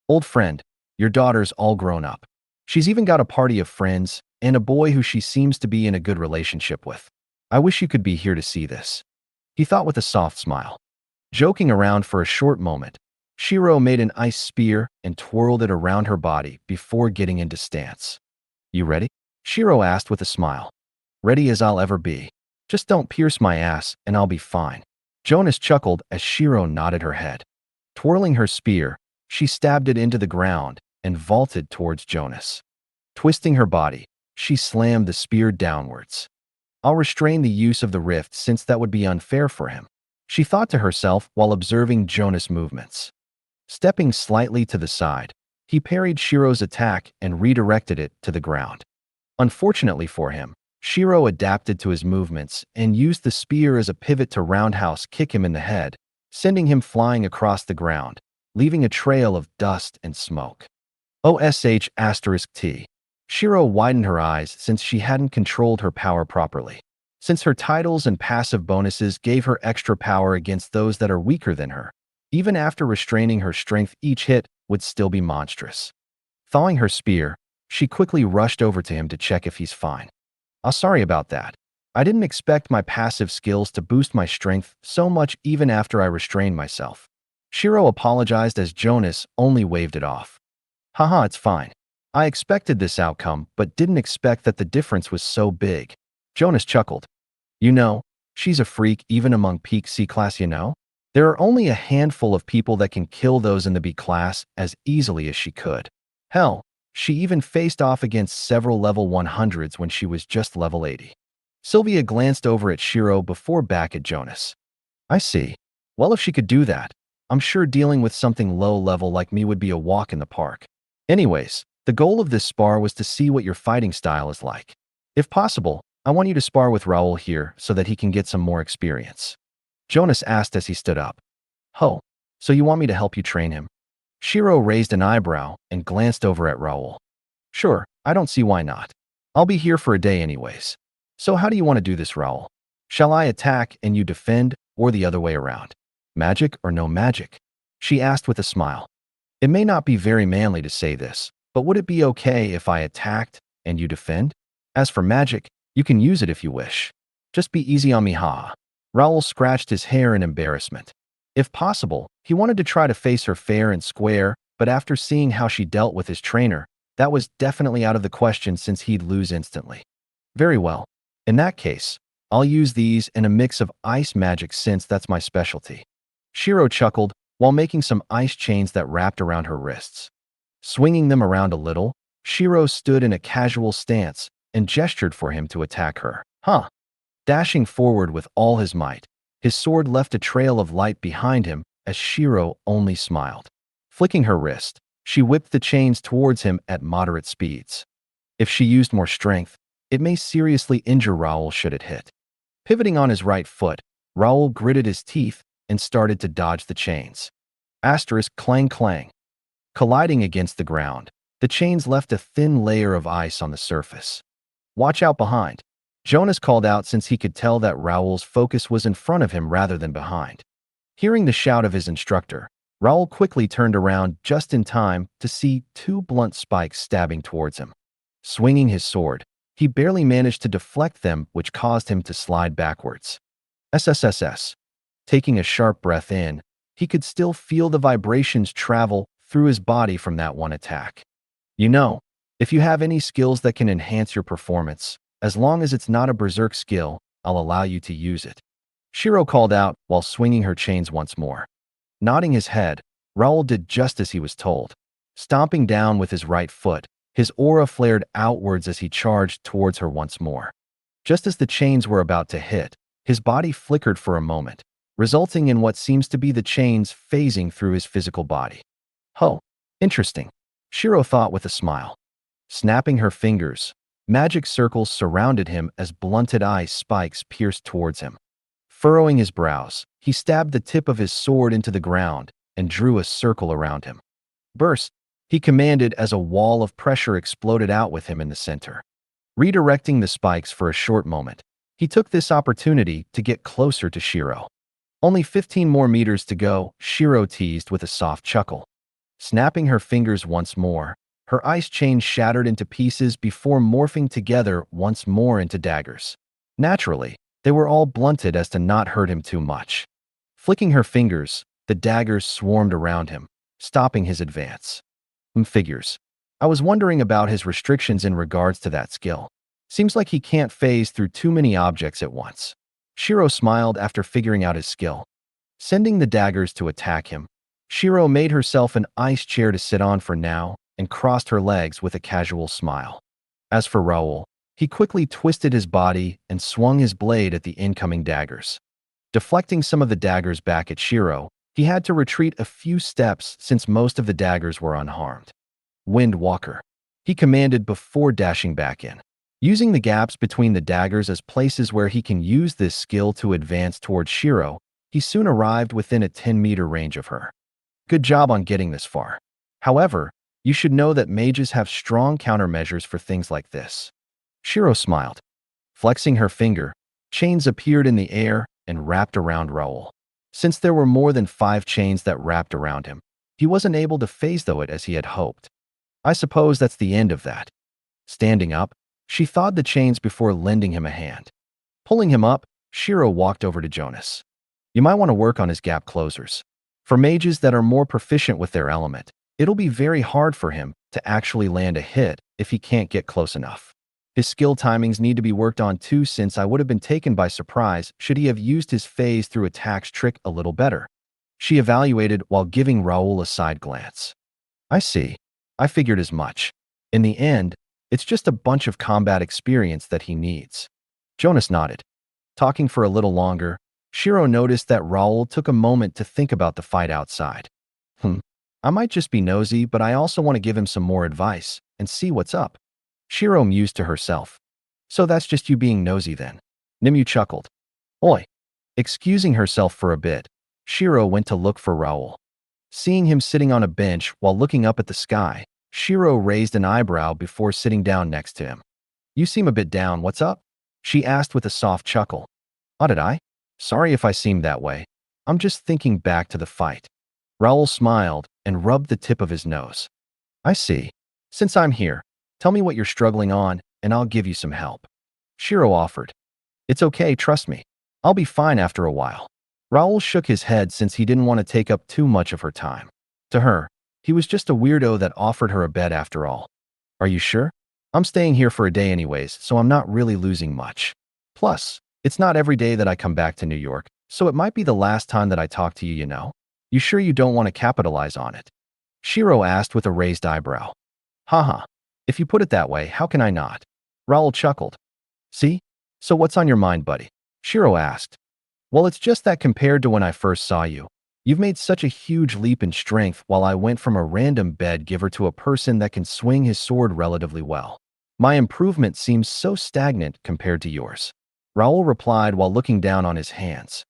Old friend, your daughter's all grown up. She's even got a party of friends and a boy who she seems to be in a good relationship with. I wish you could be here to see this. He thought with a soft smile. Joking around for a short moment, Shiro made an ice spear and twirled it around her body before getting into stance. You ready? Shiro asked with a smile. Ready as I'll ever be. Just don't pierce my ass and I'll be fine. Jonas chuckled as Shiro nodded her head. Twirling her spear, she stabbed it into the ground and vaulted towards Jonas. Twisting her body, she slammed the spear downwards. I'll restrain the use of the rift since that would be unfair for him, she thought to herself while observing Jonas' movements. Stepping slightly to the side, he parried Shiro's attack and redirected it to the ground. Unfortunately for him, Shiro adapted to his movements and used the spear as a pivot to roundhouse kick him in the head, sending him flying across the ground, leaving a trail of dust and smoke. OSH*T. Shiro widened her eyes since she hadn't controlled her power properly. Since her titles and passive bonuses gave her extra power against those that are weaker than her, even after restraining her strength, each hit would still be monstrous. Thawing her spear, she quickly rushed over to him to check if he's fine. Sorry about that. I didn't expect my passive skills to boost my strength so much even after I restrained myself. Shiro apologized as Jonas only waved it off. Haha, it's fine. I expected this outcome, but didn't expect that the difference was so big. Jonas chuckled. You know, she's a freak even among peak C class, you know? There are only a handful of people that can kill those in the B class as easily as she could. Hell, she even faced off against several level 100s when she was just level 80. Sylvia glanced over at Shiro before back at Jonas. I see. Well, if she could do that, I'm sure dealing with something low level like me would be a walk in the park. Anyways, the goal of this spar was to see what your fighting style is like. If possible, I want you to spar with Raoul here so that he can get some more experience. Jonas asked as he stood up. Oh, so you want me to help you train him? Shiro raised an eyebrow and glanced over at Raoul. Sure, I don't see why not. I'll be here for a day anyways. So how do you want to do this, Raoul? Shall I attack and you defend, or the other way around? Magic or no magic? She asked with a smile. It may not be very manly to say this, but would it be okay if I attacked and you defend? As for magic, you can use it if you wish. Just be easy on me, haha. Raoul scratched his hair in embarrassment. If possible, he wanted to try to face her fair and square, but after seeing how she dealt with his trainer, that was definitely out of the question since he'd lose instantly. Very well. In that case, I'll use these in a mix of ice magic since that's my specialty. Shiro chuckled while making some ice chains that wrapped around her wrists. Swinging them around a little, Shiro stood in a casual stance and gestured for him to attack her. Huh. Dashing forward with all his might, his sword left a trail of light behind him as Shiro only smiled. Flicking her wrist, she whipped the chains towards him at moderate speeds. If she used more strength, it may seriously injure Raoul should it hit. Pivoting on his right foot, Raoul gritted his teeth and started to dodge the chains. Asterisk clang clang. Colliding against the ground, the chains left a thin layer of ice on the surface. Watch out behind, Jonas called out since he could tell that Raoul's focus was in front of him rather than behind. Hearing the shout of his instructor, Raoul quickly turned around just in time to see two blunt spikes stabbing towards him. Swinging his sword, he barely managed to deflect them, which caused him to slide backwards. SSSS. Taking a sharp breath in, he could still feel the vibrations travel through his body from that one attack. You know, if you have any skills that can enhance your performance, as long as it's not a berserk skill, I'll allow you to use it. Shiro called out while swinging her chains once more. Nodding his head, Raoul did just as he was told. Stomping down with his right foot, his aura flared outwards as he charged towards her once more. Just as the chains were about to hit, his body flickered for a moment, resulting in what seems to be the chains phasing through his physical body. Oh, interesting, Shiro thought with a smile. Snapping her fingers, magic circles surrounded him as blunted ice spikes pierced towards him. Furrowing his brows, he stabbed the tip of his sword into the ground and drew a circle around him. Burst, he commanded as a wall of pressure exploded out with him in the center. Redirecting the spikes for a short moment, he took this opportunity to get closer to Shiro. Only 15 more meters to go, Shiro teased with a soft chuckle. Snapping her fingers once more, her ice chain shattered into pieces before morphing together once more into daggers. Naturally, they were all blunted as to not hurt him too much. Flicking her fingers, the daggers swarmed around him, stopping his advance. Figures. I was wondering about his restrictions in regards to that skill. Seems like he can't phase through too many objects at once. Shiro smiled after figuring out his skill. Sending the daggers to attack him, Shiro made herself an ice chair to sit on for now and crossed her legs with a casual smile. As for Raoul, he quickly twisted his body and swung his blade at the incoming daggers. Deflecting some of the daggers back at Shiro, he had to retreat a few steps since most of the daggers were unharmed. Wind Walker, he commanded before dashing back in. Using the gaps between the daggers as places where he can use this skill to advance towards Shiro, he soon arrived within a 10-meter range of her. Good job on getting this far. However, you should know that mages have strong countermeasures for things like this. Shiro smiled. Flexing her finger, chains appeared in the air and wrapped around Raoul. Since there were more than 5 chains that wrapped around him, he wasn't able to phase through it as he had hoped. I suppose that's the end of that. Standing up, she thawed the chains before lending him a hand. Pulling him up, Shiro walked over to Jonas. You might want to work on his gap closers. For mages that are more proficient with their element, it'll be very hard for him to actually land a hit if he can't get close enough. His skill timings need to be worked on too, since I would have been taken by surprise should he have used his phase through attacks trick a little better. She evaluated while giving Raoul a side glance. I see. I figured as much. In the end, it's just a bunch of combat experience that he needs. Jonas nodded. Talking for a little longer, Shiro noticed that Raoul took a moment to think about the fight outside. I might just be nosy, but I also want to give him some more advice and see what's up. Shiro mused to herself. So that's just you being nosy then. Nimue chuckled. Oi. Excusing herself for a bit, Shiro went to look for Raoul. Seeing him sitting on a bench while looking up at the sky, Shiro raised an eyebrow before sitting down next to him. You seem a bit down, what's up? She asked with a soft chuckle. Oh, did I? Sorry if I seemed that way. I'm just thinking back to the fight. Raoul smiled and rubbed the tip of his nose. I see. Since I'm here, tell me what you're struggling on, and I'll give you some help. Shiro offered. It's okay, trust me. I'll be fine after a while. Raoul shook his head since he didn't want to take up too much of her time. To her, he was just a weirdo that offered her a bed after all. Are you sure? I'm staying here for a day anyways, so I'm not really losing much. Plus, it's not every day that I come back to New York, so it might be the last time that I talk to you, you know? You sure you don't want to capitalize on it? Shiro asked with a raised eyebrow. Haha. If you put it that way, how can I not? Raoul chuckled. See? So what's on your mind, buddy? Shiro asked. Well, it's just that compared to when I first saw you, you've made such a huge leap in strength while I went from a random bed giver to a person that can swing his sword relatively well. My improvement seems so stagnant compared to yours. Raoul replied while looking down on his hands.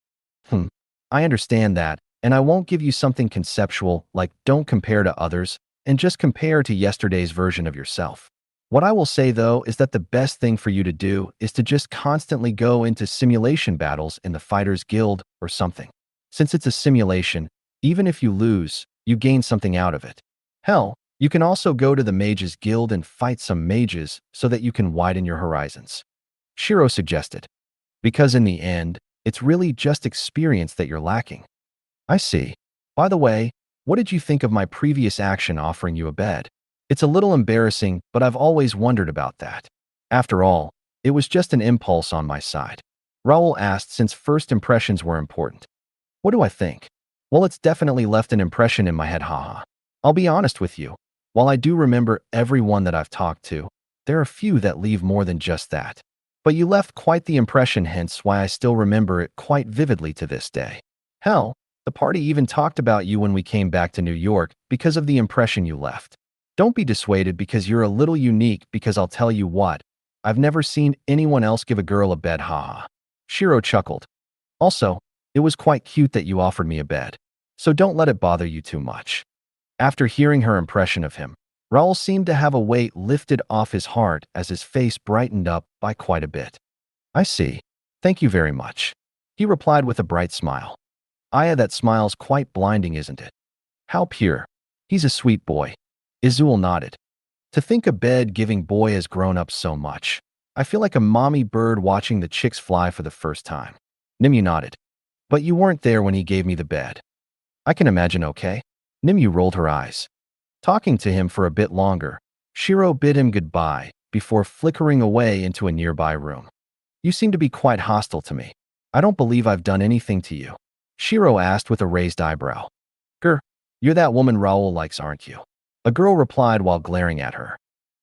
I understand that, and I won't give you something conceptual like don't compare to others and just compare to yesterday's version of yourself. What I will say, though, is that the best thing for you to do is to just constantly go into simulation battles in the Fighters Guild or something. Since it's a simulation, even if you lose, you gain something out of it. Hell, you can also go to the Mages Guild and fight some mages so that you can widen your horizons. Shiro suggested. Because in the end, it's really just experience that you're lacking. I see. By the way, what did you think of my previous action offering you a bed? It's a little embarrassing, but I've always wondered about that. After all, it was just an impulse on my side. Raoul asked since first impressions were important. What do I think? Well, it's definitely left an impression in my head, haha. I'll be honest with you. While I do remember everyone that I've talked to, there are few that leave more than just that. But you left quite the impression, hence why I still remember it quite vividly to this day. Hell, the party even talked about you when we came back to New York because of the impression you left. Don't be dissuaded because you're a little unique, because I'll tell you what, I've never seen anyone else give a girl a bed, haha. Shiro chuckled. Also, it was quite cute that you offered me a bed, so don't let it bother you too much. After hearing her impression of him, Raoul seemed to have a weight lifted off his heart as his face brightened up by quite a bit. I see. Thank you very much. He replied with a bright smile. That smile's quite blinding, isn't it? How pure. He's a sweet boy. Izul nodded. To think a bed-giving boy has grown up so much. I feel like a mommy bird watching the chicks fly for the first time. Nimue nodded. But you weren't there when he gave me the bed. I can imagine, okay? Nimue rolled her eyes. Talking to him for a bit longer, Shiro bid him goodbye before flickering away into a nearby room. You seem to be quite hostile to me. I don't believe I've done anything to you. Shiro asked with a raised eyebrow. Grr, you're that woman Raoul likes, aren't you? A girl replied while glaring at her.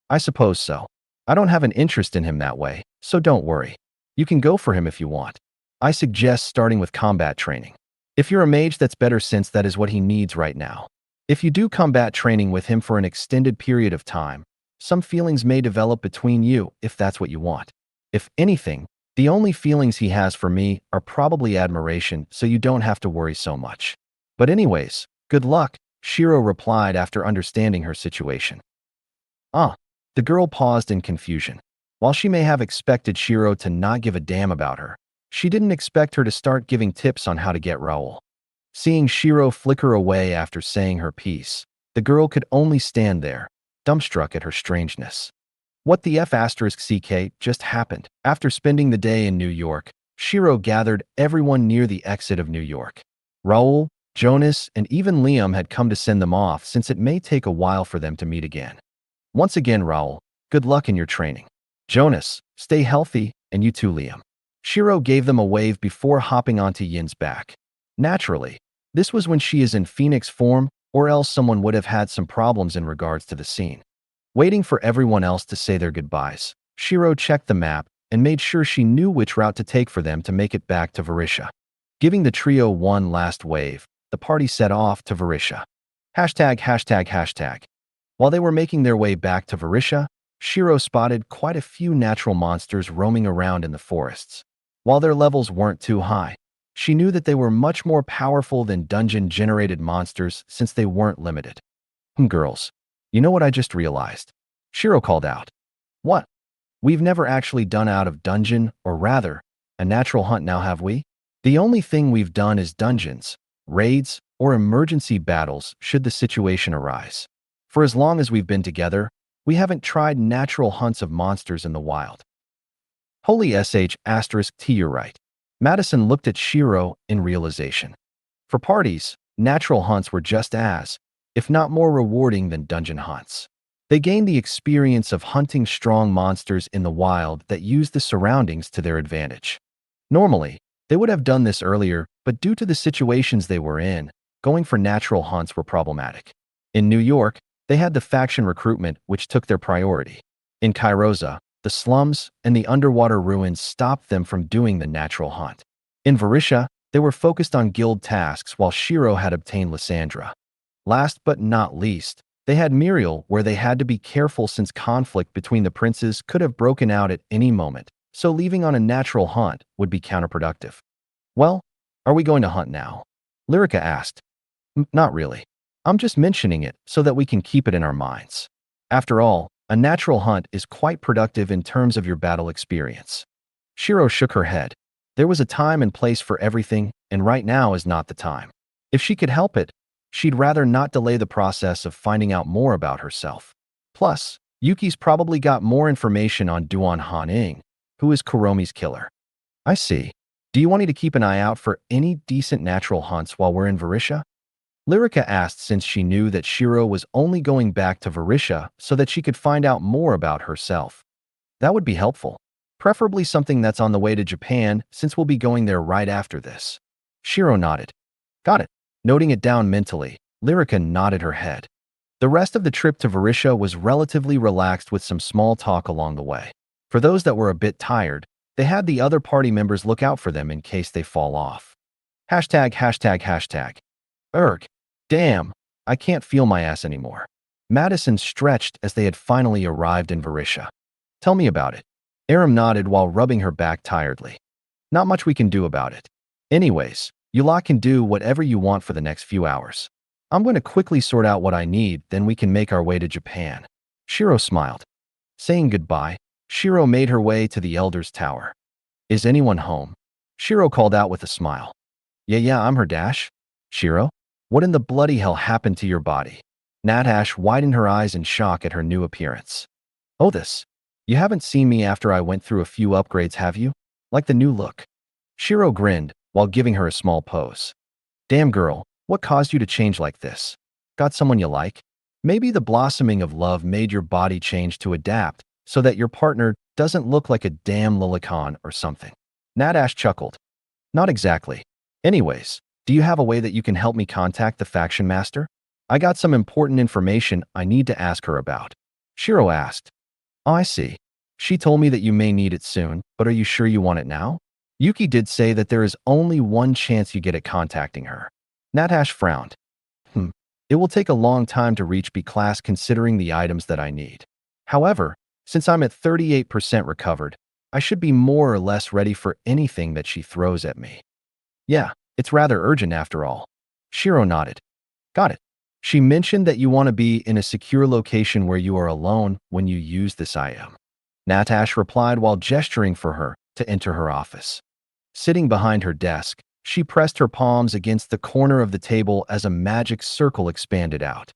I suppose so. I don't have an interest in him that way, so don't worry. You can go for him if you want. I suggest starting with combat training. If you're a mage, that's better since that is what he needs right now. If you do combat training with him for an extended period of time, some feelings may develop between you if that's what you want. If anything, the only feelings he has for me are probably admiration, so you don't have to worry so much. But anyways, good luck, Shiro replied after understanding her situation. The girl paused in confusion. While she may have expected Shiro to not give a damn about her, she didn't expect her to start giving tips on how to get Raoul. Seeing Shiro flicker away after saying her piece, the girl could only stand there, dumbstruck at her strangeness. What the F***ck just happened? After spending the day in New York, Shiro gathered everyone near the exit of New York. Raoul, Jonas, and even Liam had come to send them off since it may take a while for them to meet again. Once again, Raoul, good luck in your training. Jonas, stay healthy, and you too, Liam. Shiro gave them a wave before hopping onto Yin's back. Naturally, this was when she is in Phoenix form, or else someone would have had some problems in regards to the scene. Waiting for everyone else to say their goodbyes, Shiro checked the map and made sure she knew which route to take for them to make it back to Varisha. Giving the trio one last wave, the party set off to Varisha. ####. While they were making their way back to Varisha, Shiro spotted quite a few natural monsters roaming around in the forests. While their levels weren't too high, she knew that they were much more powerful than dungeon-generated monsters since they weren't limited. Girls, you know what I just realized? Shiro called out. What? We've never actually done out of dungeon, or rather, a natural hunt now, have we? The only thing we've done is dungeons, raids, or emergency battles should the situation arise. For as long as we've been together, we haven't tried natural hunts of monsters in the wild. Holy sh**t, you're right. Madison looked at Shiro in realization. For parties, natural hunts were just as, if not more rewarding than dungeon hunts. They gained the experience of hunting strong monsters in the wild that used the surroundings to their advantage. Normally, they would have done this earlier, but due to the situations they were in, going for natural hunts were problematic. In New York, they had the faction recruitment, which took their priority. In Kairosa, the slums and the underwater ruins stopped them from doing the natural hunt. In Varisha, they were focused on guild tasks while Shiro had obtained Lysandra. Last but not least, they had Muriel, where they had to be careful since conflict between the princes could have broken out at any moment, so leaving on a natural hunt would be counterproductive. Well, are we going to hunt now? Lyrica asked. Not really. I'm just mentioning it so that we can keep it in our minds. After all, a natural hunt is quite productive in terms of your battle experience. Shiro shook her head. There was a time and place for everything, and right now is not the time. If she could help it, she'd rather not delay the process of finding out more about herself. Plus, Yuki's probably got more information on Duan Han-ing, who is Kuromi's killer. I see. Do you want me to keep an eye out for any decent natural hunts while we're in Varisha? Lyrica asked since she knew that Shiro was only going back to Varisha so that she could find out more about herself. That would be helpful. Preferably something that's on the way to Japan since we'll be going there right after this. Shiro nodded. Got it. Noting it down mentally, Lyrica nodded her head. The rest of the trip to Varisha was relatively relaxed with some small talk along the way. For those that were a bit tired, they had the other party members look out for them in case they fall off. ####. Erg. Damn, I can't feel my ass anymore. Madison stretched as they had finally arrived in Varisha. Tell me about it. Aram nodded while rubbing her back tiredly. Not much we can do about it. Anyways, you lot can do whatever you want for the next few hours. I'm going to quickly sort out what I need, then we can make our way to Japan. Shiro smiled. Saying goodbye, Shiro made her way to the Elder's Tower. Is anyone home? Shiro called out with a smile. Yeah, I'm her dash. Shiro? What in the bloody hell happened to your body? Natash widened her eyes in shock at her new appearance. Oh, this. You haven't seen me after I went through a few upgrades, have you? Like the new look. Shiro grinned while giving her a small pose. Damn girl, what caused you to change like this? Got someone you like? Maybe the blossoming of love made your body change to adapt so that your partner doesn't look like a damn Lilicon or something. Natash chuckled. Not exactly. Anyways, do you have a way that you can help me contact the faction master? I got some important information I need to ask her about. Shiro asked. Oh, I see. She told me that you may need it soon, but are you sure you want it now? Yuki did say that there is only one chance you get at contacting her. Natash frowned. It will take a long time to reach B class considering the items that I need. However, since I'm at 38% recovered, I should be more or less ready for anything that she throws at me. Yeah, it's rather urgent after all. Shiro nodded. Got it. She mentioned that you want to be in a secure location where you are alone when you use this item. Natash replied while gesturing for her to enter her office. Sitting behind her desk, she pressed her palms against the corner of the table as a magic circle expanded out.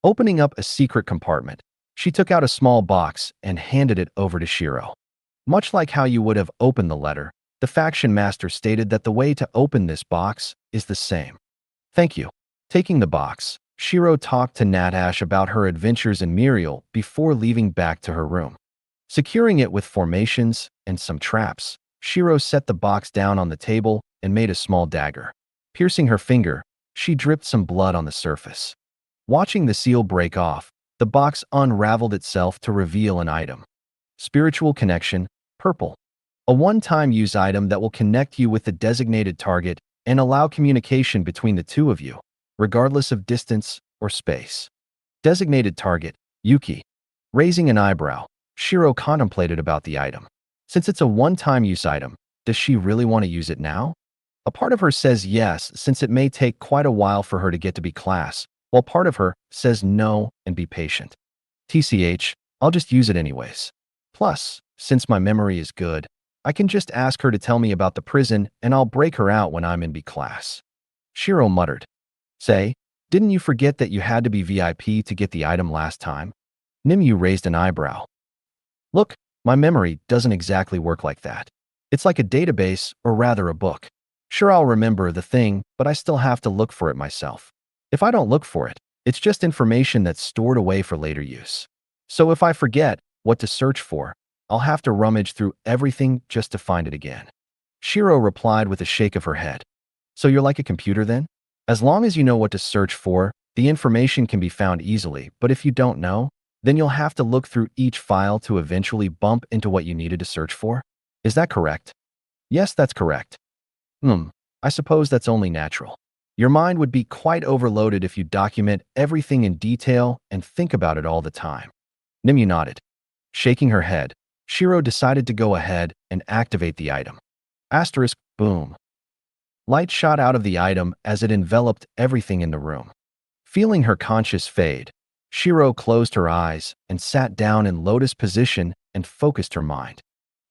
Opening up a secret compartment, she took out a small box and handed it over to Shiro. Much like how you would have opened the letter, the faction master stated that the way to open this box is the same. Thank you. Taking the box, Shiro talked to Natash about her adventures in Muriel before leaving back to her room. Securing it with formations and some traps, Shiro set the box down on the table and made a small dagger. Piercing her finger, she dripped some blood on the surface. Watching the seal break off, the box unraveled itself to reveal an item. Spiritual connection, purple. A one-time use item that will connect you with the designated target and allow communication between the two of you, regardless of distance or space. Designated target, Yuki. Raising an eyebrow, Shiro contemplated about the item. Since it's a one-time use item, does she really want to use it now? A part of her says yes, since it may take quite a while for her to get to B class, while part of her says no and be patient. TCH, I'll just use it anyways. Plus, since my memory is good, I can just ask her to tell me about the prison and I'll break her out when I'm in B class. Shiro muttered. Say, didn't you forget that you had to be VIP to get the item last time? Nimue raised an eyebrow. Look, my memory doesn't exactly work like that. It's like a database, or rather a book. Sure, I'll remember the thing, but I still have to look for it myself. If I don't look for it, it's just information that's stored away for later use. So if I forget what to search for, I'll have to rummage through everything just to find it again. Shiro replied with a shake of her head. So you're like a computer then? As long as you know what to search for, the information can be found easily, but if you don't know, then you'll have to look through each file to eventually bump into what you needed to search for. Is that correct? Yes, that's correct. I suppose that's only natural. Your mind would be quite overloaded if you document everything in detail and think about it all the time. Nimue nodded. Shaking her head, Shiro decided to go ahead and activate the item. Asterisk, boom. Light shot out of the item as it enveloped everything in the room. Feeling her conscience fade, Shiro closed her eyes and sat down in lotus position and focused her mind.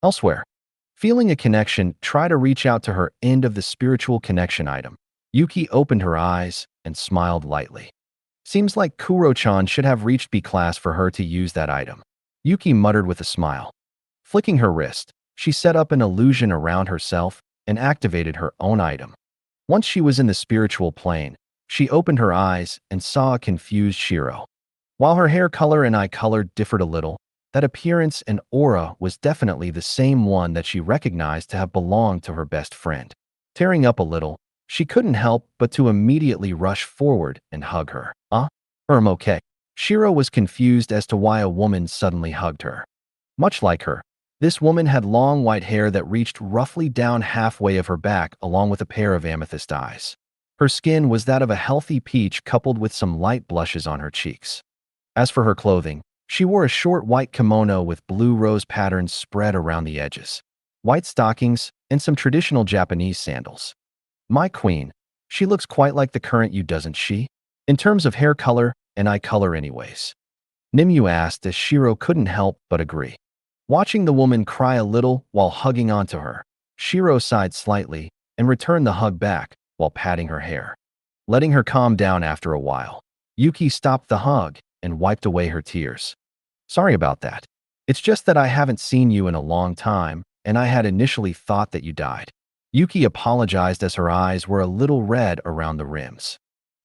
Elsewhere, feeling a connection, try to reach out to her end of the spiritual connection item. Yuki opened her eyes and smiled lightly. Seems like Kuro-chan should have reached B class for her to use that item. Yuki muttered with a smile. Flicking her wrist, she set up an illusion around herself and activated her own item. Once she was in the spiritual plane, she opened her eyes and saw a confused Shiro. While her hair color and eye color differed a little, that appearance and aura was definitely the same one that she recognized to have belonged to her best friend. Tearing up a little, she couldn't help but to immediately rush forward and hug her. Okay. Shiro was confused as to why a woman suddenly hugged her. Much like her, this woman had long white hair that reached roughly down halfway of her back along with a pair of amethyst eyes. Her skin was that of a healthy peach coupled with some light blushes on her cheeks. As for her clothing, she wore a short white kimono with blue rose patterns spread around the edges, white stockings, and some traditional Japanese sandals. My queen, she looks quite like the current you, doesn't she? In terms of hair color and eye color anyways. Nimue asked as Shiro couldn't help but agree. Watching the woman cry a little while hugging onto her, Shiro sighed slightly and returned the hug back while patting her hair. Letting her calm down after a while, Yuki stopped the hug and wiped away her tears. Sorry about that. It's just that I haven't seen you in a long time, and I had initially thought that you died. Yuki apologized as her eyes were a little red around the rims.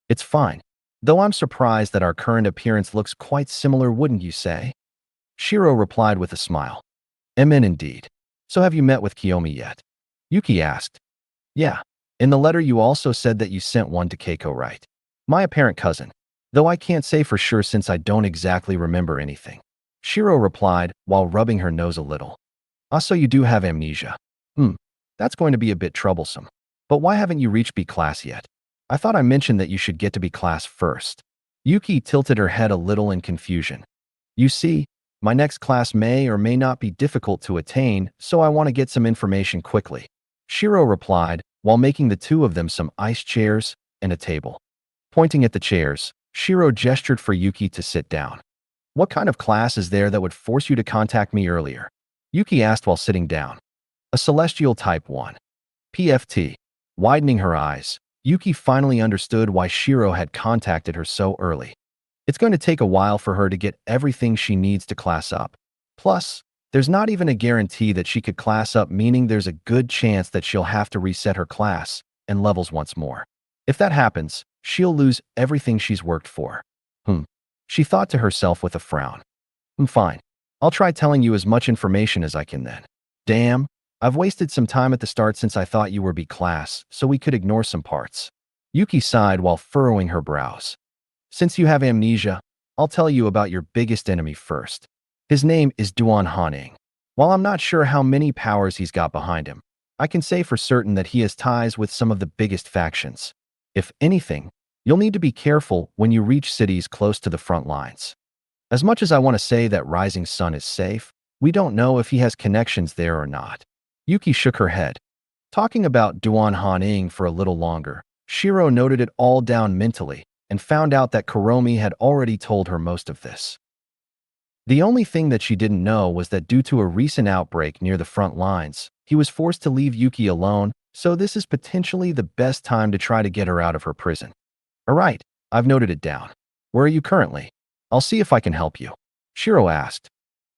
It's fine. Though I'm surprised that our current appearance looks quite similar, wouldn't you say? Shiro replied with a smile. Indeed. So have you met with Kiyomi yet? Yuki asked. Yeah. In the letter you also said that you sent one to Keiko, right? My apparent cousin. Though I can't say for sure since I don't exactly remember anything. Shiro replied while rubbing her nose a little. So you do have amnesia. That's going to be a bit troublesome. But why haven't you reached B class yet? I thought I mentioned that you should get to B class first. Yuki tilted her head a little in confusion. You see, my next class may or may not be difficult to attain, so I want to get some information quickly. Shiro replied while making the two of them some ice chairs and a table. Pointing at the chairs, Shiro gestured for Yuki to sit down. What kind of class is there that would force you to contact me earlier? Yuki asked while sitting down. A celestial type 1. PFT. Widening her eyes, Yuki finally understood why Shiro had contacted her so early. It's going to take a while for her to get everything she needs to class up. Plus, there's not even a guarantee that she could class up, meaning there's a good chance that she'll have to reset her class and levels once more. If that happens, she'll lose everything she's worked for. She thought to herself with a frown. Fine. I'll try telling you as much information as I can then. Damn, I've wasted some time at the start since I thought you were B class, so we could ignore some parts. Yuki sighed while furrowing her brows. Since you have amnesia, I'll tell you about your biggest enemy first. His name is Duan Haning. While I'm not sure how many powers he's got behind him, I can say for certain that he has ties with some of the biggest factions. If anything, you'll need to be careful when you reach cities close to the front lines. As much as I want to say that Rising Sun is safe, we don't know if he has connections there or not. Yuki shook her head. Talking about Duan Haning for a little longer, Shiro noted it all down mentally and found out that Kuromi had already told her most of this. The only thing that she didn't know was that due to a recent outbreak near the front lines, he was forced to leave Yuki alone, so this is potentially the best time to try to get her out of her prison. Alright, I've noted it down. Where are you currently? I'll see if I can help you. Shiro asked.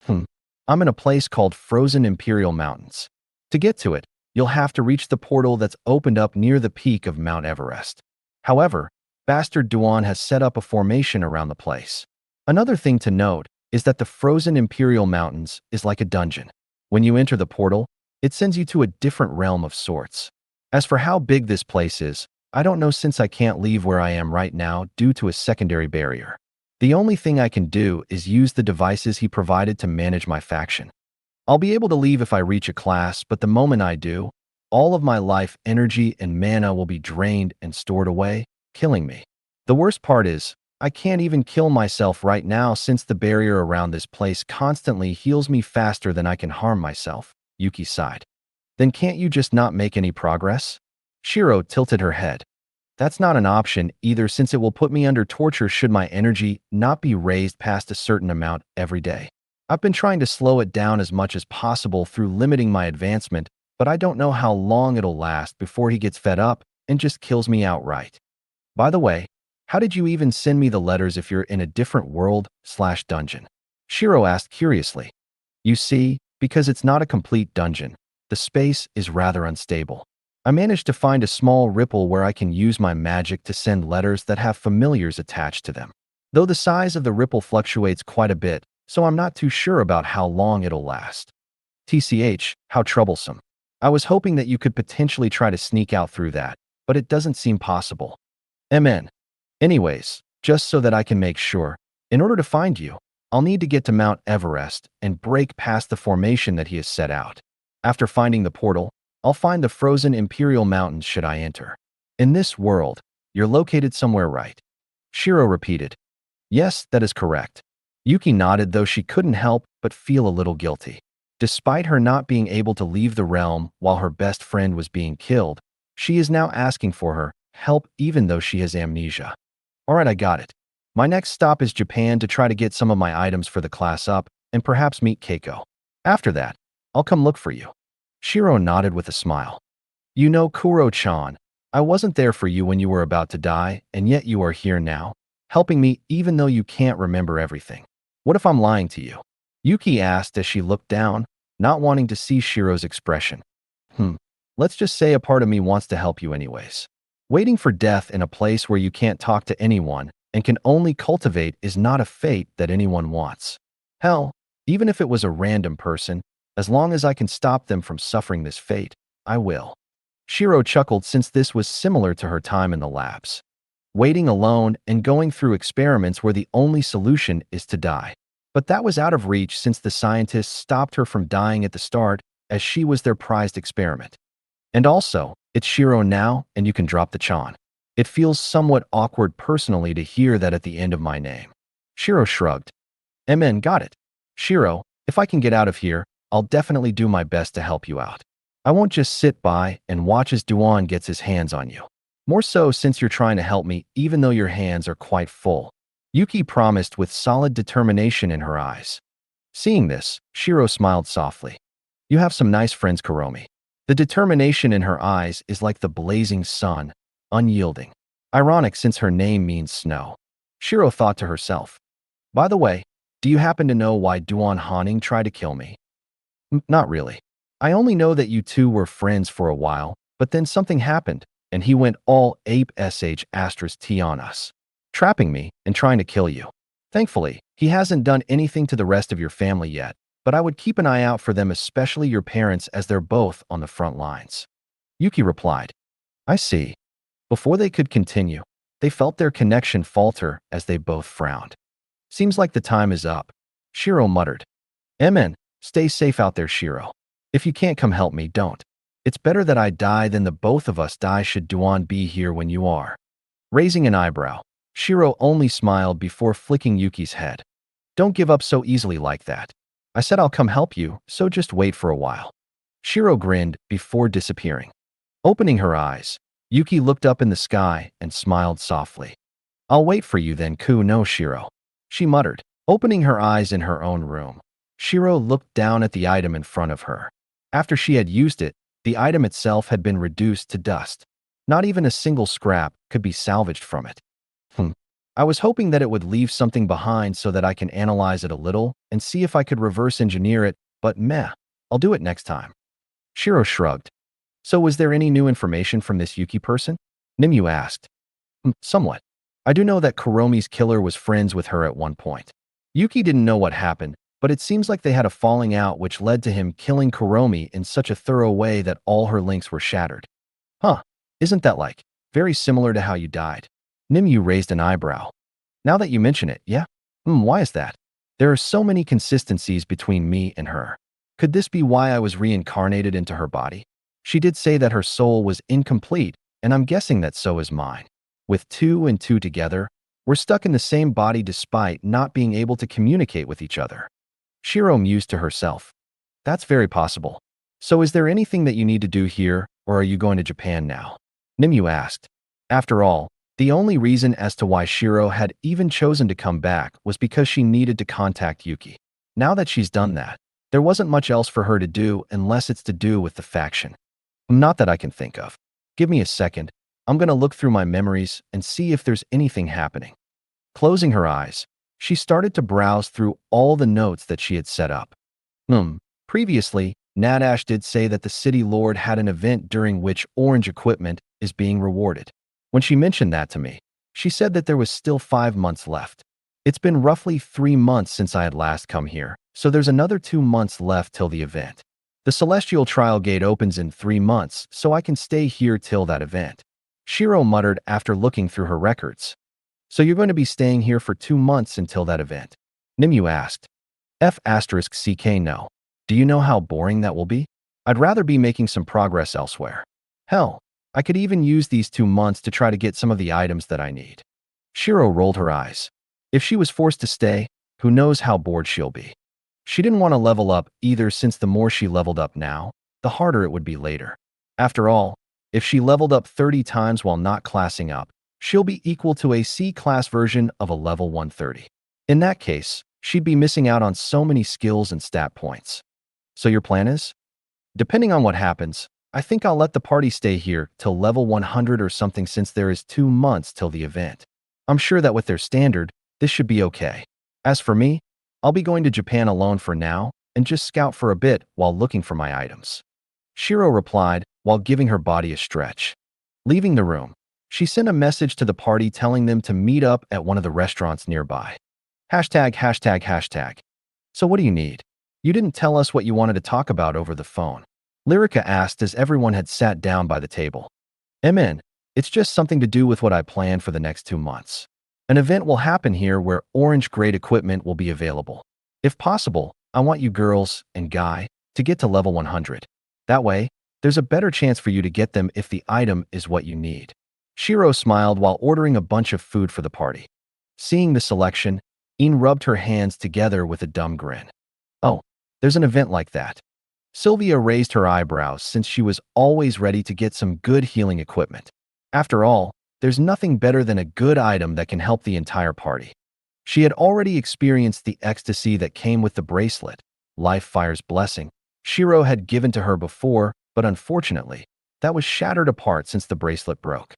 I'm in a place called Frozen Imperial Mountains. To get to it, you'll have to reach the portal that's opened up near the peak of Mount Everest. However, Bastard Duan has set up a formation around the place. Another thing to note is that the frozen Imperial Mountains is like a dungeon. When you enter the portal, it sends you to a different realm of sorts. As for how big this place is, I don't know since I can't leave where I am right now due to a secondary barrier. The only thing I can do is use the devices he provided to manage my faction. I'll be able to leave if I reach a class, but the moment I do, all of my life, energy, and mana will be drained and stored away, killing me. The worst part is, I can't even kill myself right now since the barrier around this place constantly heals me faster than I can harm myself, Yuki sighed. Then can't you just not make any progress? Shiro tilted her head. That's not an option either since it will put me under torture should my energy not be raised past a certain amount every day. I've been trying to slow it down as much as possible through limiting my advancement, but I don't know how long it'll last before he gets fed up and just kills me outright. By the way, how did you even send me the letters if you're in a different world/dungeon? Shiro asked curiously. You see, because it's not a complete dungeon, the space is rather unstable. I managed to find a small ripple where I can use my magic to send letters that have familiars attached to them. Though the size of the ripple fluctuates quite a bit, so I'm not too sure about how long it'll last. TCH, how troublesome. I was hoping that you could potentially try to sneak out through that, but it doesn't seem possible. MN. Anyways, just so that I can make sure, in order to find you, I'll need to get to Mount Everest and break past the formation that he has set out. After finding the portal, I'll find the frozen Imperial Mountains should I enter. In this world, you're located somewhere, right? Shiro repeated. Yes, that is correct. Yuki nodded, though she couldn't help but feel a little guilty. Despite her not being able to leave the realm while her best friend was being killed, she is now asking for her help even though she has amnesia. Alright, I got it. My next stop is Japan to try to get some of my items for the class up and perhaps meet Keiko. After that, I'll come look for you. Shiro nodded with a smile. You know, Kuro-chan, I wasn't there for you when you were about to die, and yet you are here now, helping me even though you can't remember everything. What if I'm lying to you? Yuki asked as she looked down, not wanting to see Shiro's expression. Let's just say a part of me wants to help you anyways. Waiting for death in a place where you can't talk to anyone and can only cultivate is not a fate that anyone wants. Hell, even if it was a random person, as long as I can stop them from suffering this fate, I will. Shiro chuckled since this was similar to her time in the labs. Waiting alone and going through experiments where the only solution is to die. But that was out of reach since the scientists stopped her from dying at the start as she was their prized experiment. And also, it's Shiro now and you can drop the chan. It feels somewhat awkward personally to hear that at the end of my name. Shiro shrugged. MN, got it. Shiro, if I can get out of here, I'll definitely do my best to help you out. I won't just sit by and watch as Duan gets his hands on you. More so since you're trying to help me even though your hands are quite full. Yuki promised with solid determination in her eyes. Seeing this, Shiro smiled softly. You have some nice friends, Kuromi. The determination in her eyes is like the blazing sun, unyielding. Ironic since her name means snow. Shiro thought to herself. By the way, do you happen to know why Duan Haning tried to kill me? Not really. I only know that you two were friends for a while, but then something happened, and he went all ape-sh*t on us, trapping me and trying to kill you. Thankfully, he hasn't done anything to the rest of your family yet, but I would keep an eye out for them, especially your parents, as they're both on the front lines. Yuki replied. I see. Before they could continue, they felt their connection falter as they both frowned. Seems like the time is up. Shiro muttered. MN, stay safe out there, Shiro. If you can't come help me, don't. It's better that I die than the both of us die should Duan be here when you are. Raising an eyebrow, Shiro only smiled before flicking Yuki's head. Don't give up so easily like that. I said I'll come help you, so just wait for a while. Shiro grinned before disappearing. Opening her eyes, Yuki looked up in the sky and smiled softly. I'll wait for you then, no Shiro. She muttered, opening her eyes in her own room. Shiro looked down at the item in front of her. After she had used it, the item itself had been reduced to dust. Not even a single scrap could be salvaged from it. I was hoping that it would leave something behind so that I can analyze it a little and see if I could reverse engineer it, but meh, I'll do it next time. Shiro shrugged. So was there any new information from this Yuki person? Nimue asked. Somewhat. I do know that Kuromi's killer was friends with her at one point. Yuki didn't know what happened, but it seems like they had a falling out which led to him killing Kuromi in such a thorough way that all her links were shattered. Huh, isn't that very similar to how you died? Nimue raised an eyebrow. Now that you mention it, yeah? Why is that? There are so many consistencies between me and her. Could this be why I was reincarnated into her body? She did say that her soul was incomplete, and I'm guessing that so is mine. With 2 and 2 together, we're stuck in the same body despite not being able to communicate with each other. Shiro mused to herself. That's very possible. So is there anything that you need to do here, or are you going to Japan now? Nimue asked. After all, the only reason as to why Shiro had even chosen to come back was because she needed to contact Yuki. Now that she's done that, there wasn't much else for her to do unless it's to do with the faction. Not that I can think of. Give me a second. I'm going to look through my memories and see if there's anything happening. Closing her eyes, she started to browse through all the notes that she had set up. Previously, Nadash did say that the city lord had an event during which orange equipment is being rewarded. When she mentioned that to me, she said that there was still 5 months left. It's been roughly 3 months since I had last come here, so there's another 2 months left till the event. The Celestial Trial Gate opens in 3 months, so I can stay here till that event. Shiro muttered after looking through her records. So you're going to be staying here for 2 months until that event? Nimue asked. F***ck no. Do you know how boring that will be? I'd rather be making some progress elsewhere. Hell, I could even use these 2 months to try to get some of the items that I need. Shiro rolled her eyes. If she was forced to stay, who knows how bored she'll be. She didn't want to level up either, since the more she leveled up now, the harder it would be later. After all, if she leveled up 30 times while not classing up, she'll be equal to a C-class version of a level 130. In that case, she'd be missing out on so many skills and stat points. So your plan is? Depending on what happens, I think I'll let the party stay here till level 100 or something, since there is 2 months till the event. I'm sure that with their standard, this should be okay. As for me, I'll be going to Japan alone for now and just scout for a bit while looking for my items. Shiro replied while giving her body a stretch. Leaving the room, she sent a message to the party telling them to meet up at one of the restaurants nearby. ####. So what do you need? You didn't tell us what you wanted to talk about over the phone. Lyrica asked as everyone had sat down by the table. It's just something to do with what I planned for the next 2 months. An event will happen here where orange-grade equipment will be available. If possible, I want you girls and Guy to get to level 100. That way, there's a better chance for you to get them if the item is what you need. Shiro smiled while ordering a bunch of food for the party. Seeing the selection, Een rubbed her hands together with a dumb grin. Oh, there's an event like that. Sylvia raised her eyebrows, since she was always ready to get some good healing equipment. After all, there's nothing better than a good item that can help the entire party. She had already experienced the ecstasy that came with the bracelet, Life Fire's blessing. Shiro had given to her before, but unfortunately, that was shattered apart since the bracelet broke.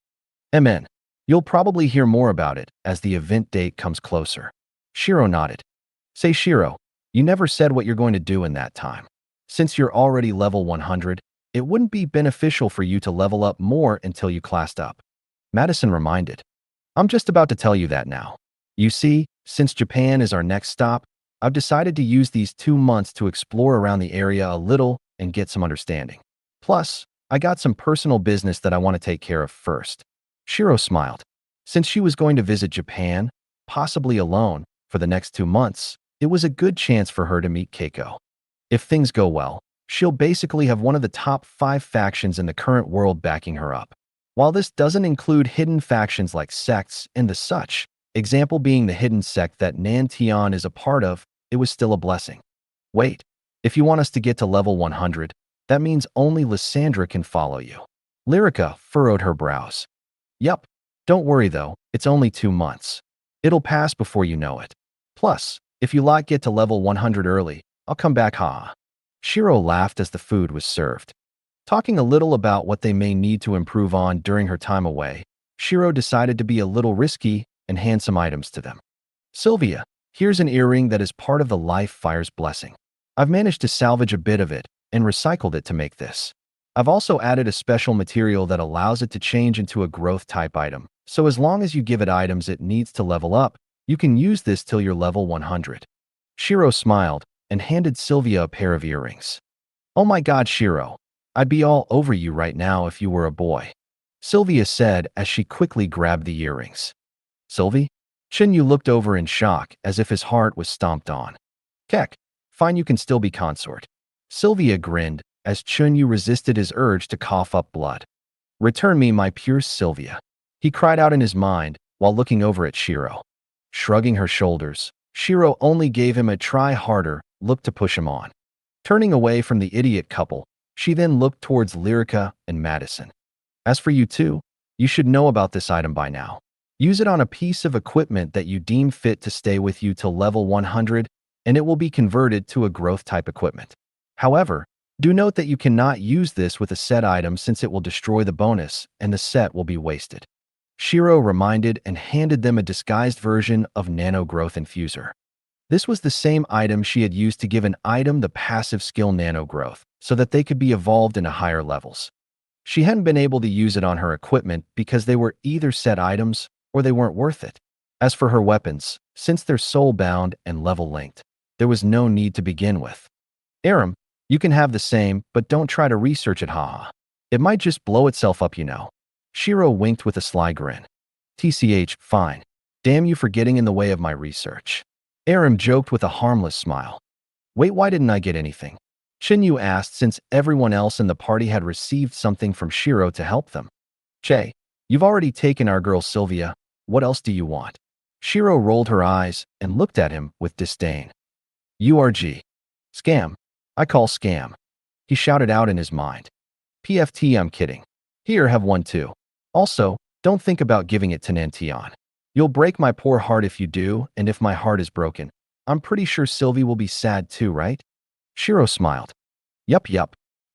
You'll probably hear more about it as the event date comes closer. Shiro nodded. Say Shiro, you never said what you're going to do in that time. Since you're already level 100, it wouldn't be beneficial for you to level up more until you classed up. Madison reminded. I'm just about to tell you that now. You see, since Japan is our next stop, I've decided to use these 2 months to explore around the area a little and get some understanding. Plus, I got some personal business that I want to take care of first. Shiro smiled. Since she was going to visit Japan, possibly alone, for the next 2 months, it was a good chance for her to meet Keiko. If things go well, she'll basically have one of the top 5 factions in the current world backing her up. While this doesn't include hidden factions like sects and the such, example being the hidden sect that Nan Tian is a part of, it was still a blessing. Wait, if you want us to get to level 100, that means only Lysandra can follow you. Lyrica furrowed her brows. Yup, don't worry though, it's only 2 months. It'll pass before you know it. Plus, if you get to level 100 early, I'll come back, Shiro laughed as the food was served. Talking a little about what they may need to improve on during her time away, Shiro decided to be a little risky and hand some items to them. Sylvia, here's an earring that is part of the Life Fire's blessing. I've managed to salvage a bit of it, and recycled it to make this. I've also added a special material that allows it to change into a growth type item, so as long as you give it items it needs to level up, you can use this till you're level 100. Shiro smiled and handed Sylvia a pair of earrings. Oh my god, Shiro. I'd be all over you right now if you were a boy. Sylvia said as she quickly grabbed the earrings. Sylvie? Shinyu looked over in shock as if his heart was stomped on. Keck, fine, you can still be consort. Sylvia grinned as Chunyu resisted his urge to cough up blood. Return me my pure Sylvia, he cried out in his mind while looking over at Shiro. Shrugging her shoulders, Shiro only gave him a try-harder look to push him on. Turning away from the idiot couple, she then looked towards Lyrica and Madison. As for you two, you should know about this item by now. Use it on a piece of equipment that you deem fit to stay with you till level 100, and it will be converted to a growth-type equipment. However, do note that you cannot use this with a set item since it will destroy the bonus and the set will be wasted. Shiro reminded and handed them a disguised version of Nano Growth Infuser. This was the same item she had used to give an item the passive skill Nano Growth, so that they could be evolved into higher levels. She hadn't been able to use it on her equipment because they were either set items or they weren't worth it. As for her weapons, since they're soul-bound and level-linked, there was no need to begin with. Aram, you can have the same, but don't try to research it, haha. It might just blow itself up, you know. Shiro winked with a sly grin. TCH, fine. Damn you for getting in the way of my research. Aram joked with a harmless smile. Wait, why didn't I get anything? Shinyu asked since everyone else in the party had received something from Shiro to help them. Che, you've already taken our girl Sylvia. What else do you want? Shiro rolled her eyes and looked at him with disdain. URG. Scam. I call scam. He shouted out in his mind. PFT, I'm kidding. Here, have one too. Also, don't think about giving it to Nantion. You'll break my poor heart if you do, and if my heart is broken, I'm pretty sure Sylvie will be sad too, right? Shiro smiled. Yup.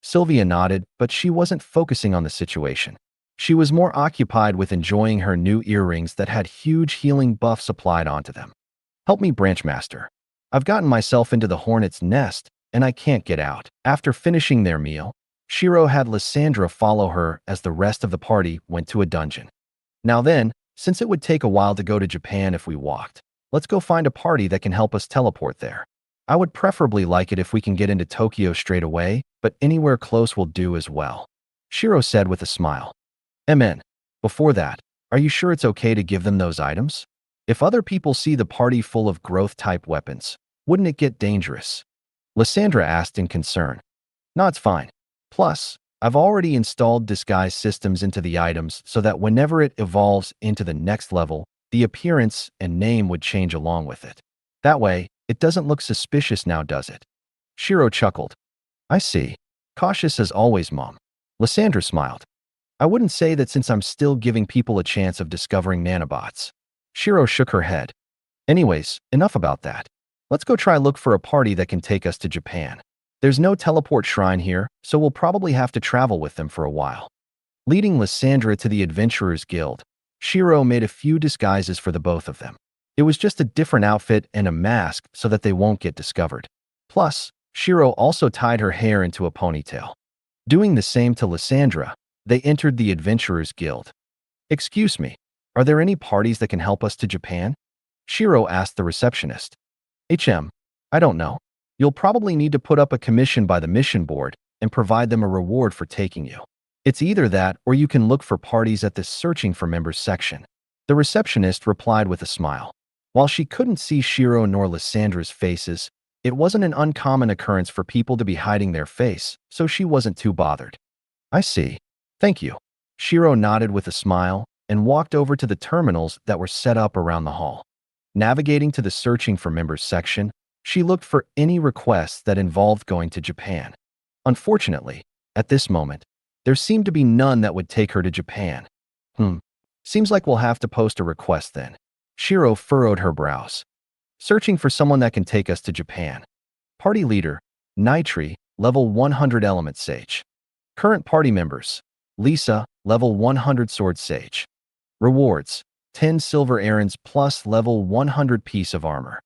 Sylvia nodded, but she wasn't focusing on the situation. She was more occupied with enjoying her new earrings that had huge healing buffs applied onto them. Help me, Branchmaster. I've gotten myself into the hornet's nest, and I can't get out. After finishing their meal, Shiro had Lysandra follow her as the rest of the party went to a dungeon. Now then, since it would take a while to go to Japan if we walked, let's go find a party that can help us teleport there. I would preferably like it if we can get into Tokyo straight away, but anywhere close will do as well. Shiro said with a smile. MN. Before that, are you sure it's okay to give them those items? If other people see the party full of growth-type weapons, wouldn't it get dangerous? Lysandra asked in concern. No, it's fine. Plus, I've already installed disguise systems into the items so that whenever it evolves into the next level, the appearance and name would change along with it. That way, it doesn't look suspicious now, does it? Shiro chuckled. I see. Cautious as always, Mom. Lysandra smiled. I wouldn't say that since I'm still giving people a chance of discovering nanobots. Shiro shook her head. Anyways, enough about that. Let's go try look for a party that can take us to Japan. There's no teleport shrine here, so we'll probably have to travel with them for a while. Leading Lysandra to the Adventurers Guild, Shiro made a few disguises for the both of them. It was just a different outfit and a mask so that they won't get discovered. Plus, Shiro also tied her hair into a ponytail. Doing the same to Lysandra, they entered the Adventurers Guild. Excuse me, are there any parties that can help us to Japan? Shiro asked the receptionist. I don't know. You'll probably need to put up a commission by the mission board and provide them a reward for taking you. It's either that or you can look for parties at the searching for members section. The receptionist replied with a smile. While she couldn't see Shiro nor Lysandra's faces, it wasn't an uncommon occurrence for people to be hiding their face, so she wasn't too bothered. I see. Thank you. Shiro nodded with a smile and walked over to the terminals that were set up around the hall. Navigating to the searching for members section, she looked for any requests that involved going to Japan. Unfortunately, at this moment, there seemed to be none that would take her to Japan. Seems like we'll have to post a request then. Shiro furrowed her brows. Searching for someone that can take us to Japan. Party leader, Nitri, level 100 Element Sage. Current party members, Lisa, level 100 Sword Sage. Rewards, 10 silver errands plus level 100 piece of armor.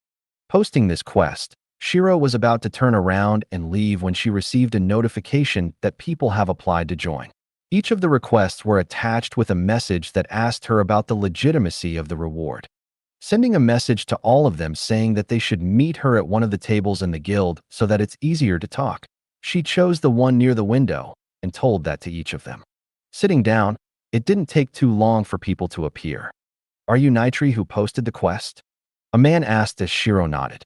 Posting this quest, Shiro was about to turn around and leave when she received a notification that people have applied to join. Each of the requests were attached with a message that asked her about the legitimacy of the reward. Sending a message to all of them saying that they should meet her at one of the tables in the guild so that it's easier to talk. She chose the one near the window and told that to each of them. Sitting down, it didn't take too long for people to appear. "Are you Nitri who posted the quest?" A man asked as Shiro nodded.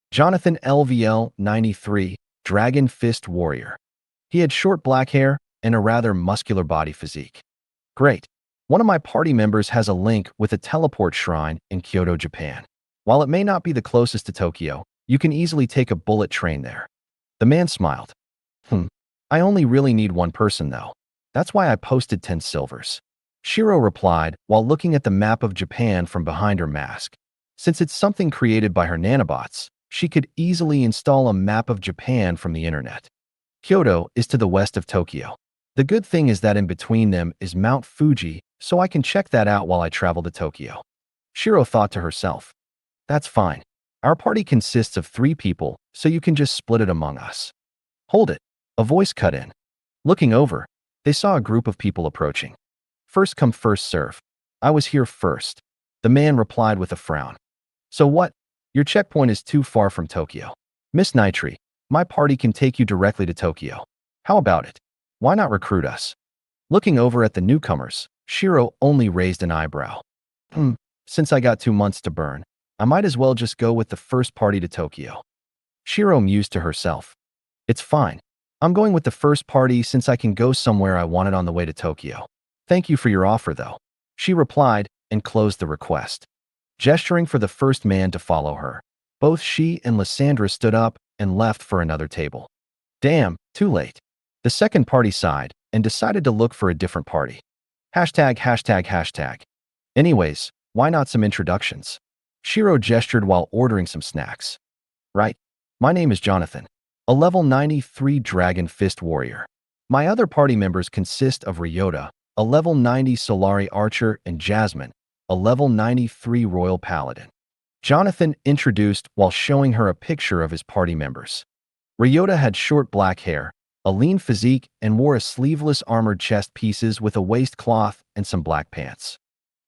Jonathan LVL 93, Dragon Fist Warrior. He had short black hair and a rather muscular body physique. "Great. One of my party members has a link with a teleport shrine in Kyoto, Japan. While it may not be the closest to Tokyo, you can easily take a bullet train there." The man smiled. I only really need one person though. That's why I posted 10 silvers. Shiro replied while looking at the map of Japan from behind her mask. Since it's something created by her nanobots, she could easily install a map of Japan from the internet. Kyoto is to the west of Tokyo. The good thing is that in between them is Mount Fuji, so I can check that out while I travel to Tokyo. Shiro thought to herself, "That's fine. Our party consists of 3 people, so you can just split it among us." "Hold it." A voice cut in. Looking over, they saw a group of people approaching. "First come, first serve. I was here first." The man replied with a frown. "So what? Your checkpoint is too far from Tokyo. Miss Nitri, my party can take you directly to Tokyo. How about it? Why not recruit us?" Looking over at the newcomers, Shiro only raised an eyebrow. Since I got 2 months to burn, I might as well just go with the first party to Tokyo." Shiro mused to herself. "It's fine. I'm going with the first party since I can go somewhere I wanted on the way to Tokyo. Thank you for your offer, though," she replied and closed the request. Gesturing for the first man to follow her, both she and Lysandra stood up and left for another table. Damn, too late. The second party sighed and decided to look for a different party. ####. Anyways, why not some introductions? Shiro gestured while ordering some snacks. "Right. My name is Jonathan, a level 93 Dragon Fist Warrior. My other party members consist of Ryota, a level 90 Solari Archer, and Jasmine, a level 93 Royal Paladin." Jonathan introduced while showing her a picture of his party members. Ryota had short black hair, a lean physique, and wore a sleeveless armored chest pieces with a waistcloth and some black pants.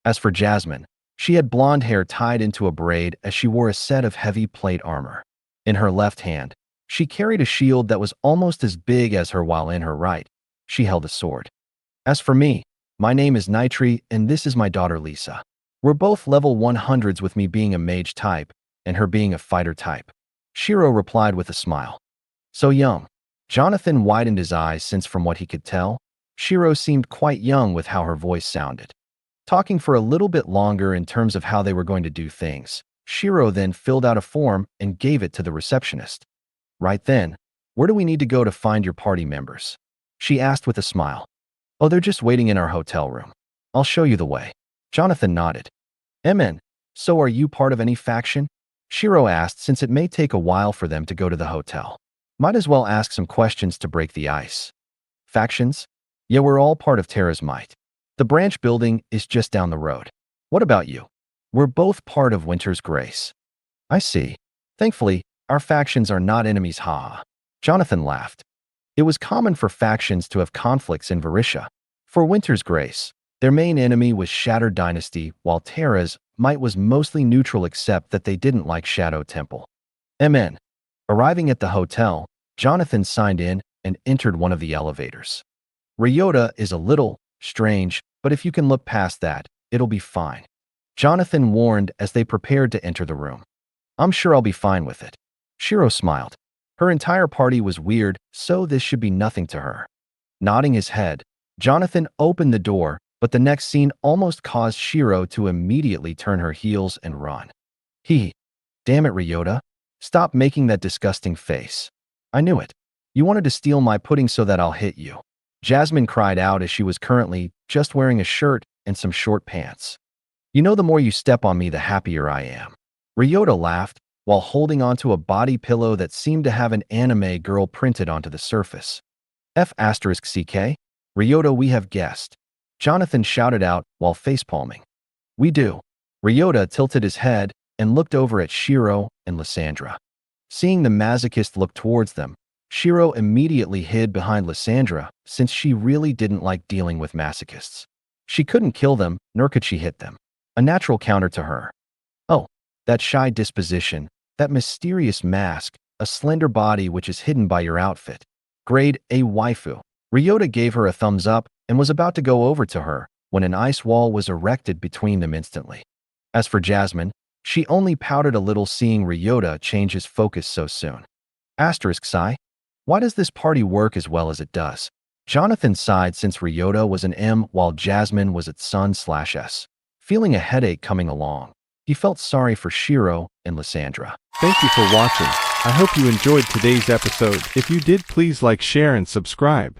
As for Jasmine, she had blonde hair tied into a braid as she wore a set of heavy plate armor. In her left hand, she carried a shield that was almost as big as her, while in her right, she held a sword. As for me, my name is Nitri and this is my daughter Lisa. We're both level 100s, with me being a mage type and her being a fighter type. Shiro replied with a smile. "So young." Jonathan widened his eyes since from what he could tell, Shiro seemed quite young with how her voice sounded. Talking for a little bit longer in terms of how they were going to do things, Shiro then filled out a form and gave it to the receptionist. "Right then, where do we need to go to find your party members?" she asked with a smile. "Oh, they're just waiting in our hotel room. I'll show you the way." Jonathan nodded. "MN, so are you part of any faction?" Shiro asked, since it may take a while for them to go to the hotel. Might as well ask some questions to break the ice. "Factions? Yeah, we're all part of Terra's Might. The branch building is just down the road. What about you?" "We're both part of Winter's Grace." "I see. Thankfully, our factions are not enemies, haha." Jonathan laughed. It was common for factions to have conflicts in Varisha. For Winter's Grace, their main enemy was Shattered Dynasty, while Terra's Might was mostly neutral except that they didn't like Shadow Temple. MN. Arriving at the hotel, Jonathan signed in and entered one of the elevators. Ryota is a little strange, but if you can look past that, it'll be fine, Jonathan warned as they prepared to enter the room. "I'm sure I'll be fine with it." Shiro smiled. Her entire party was weird, so this should be nothing to her. Nodding his head, Jonathan opened the door, but the next scene almost caused Shiro to immediately turn her heels and run. Damn it, Ryota. Stop making that disgusting face. I knew it. You wanted to steal my pudding so that I'll hit you. Jasmine cried out as she was currently just wearing a shirt and some short pants. "You know, the more you step on me, the happier I am." Ryota laughed while holding onto a body pillow that seemed to have an anime girl printed onto the surface. F***CK? Ryota, we have guest. Jonathan shouted out while facepalming. "We do." Ryota tilted his head and looked over at Shiro and Lysandra. Seeing the masochist look towards them, Shiro immediately hid behind Lysandra since she really didn't like dealing with masochists. She couldn't kill them, nor could she hit them. A natural counter to her. Oh, that shy disposition, that mysterious mask, a slender body which is hidden by your outfit. Grade A waifu. Ryota gave her a thumbs up and was about to go over to her when an ice wall was erected between them instantly. As for Jasmine, she only pouted a little seeing Ryota change his focus so soon. Asterisk sigh. Why does this party work as well as it does? Jonathan sighed since Ryota was an M while Jasmine was at Sun/S. Feeling a headache coming along, he felt sorry for Shiro and Lysandra. Thank you for watching. I hope you enjoyed today's episode. If you did, please like, share, and subscribe.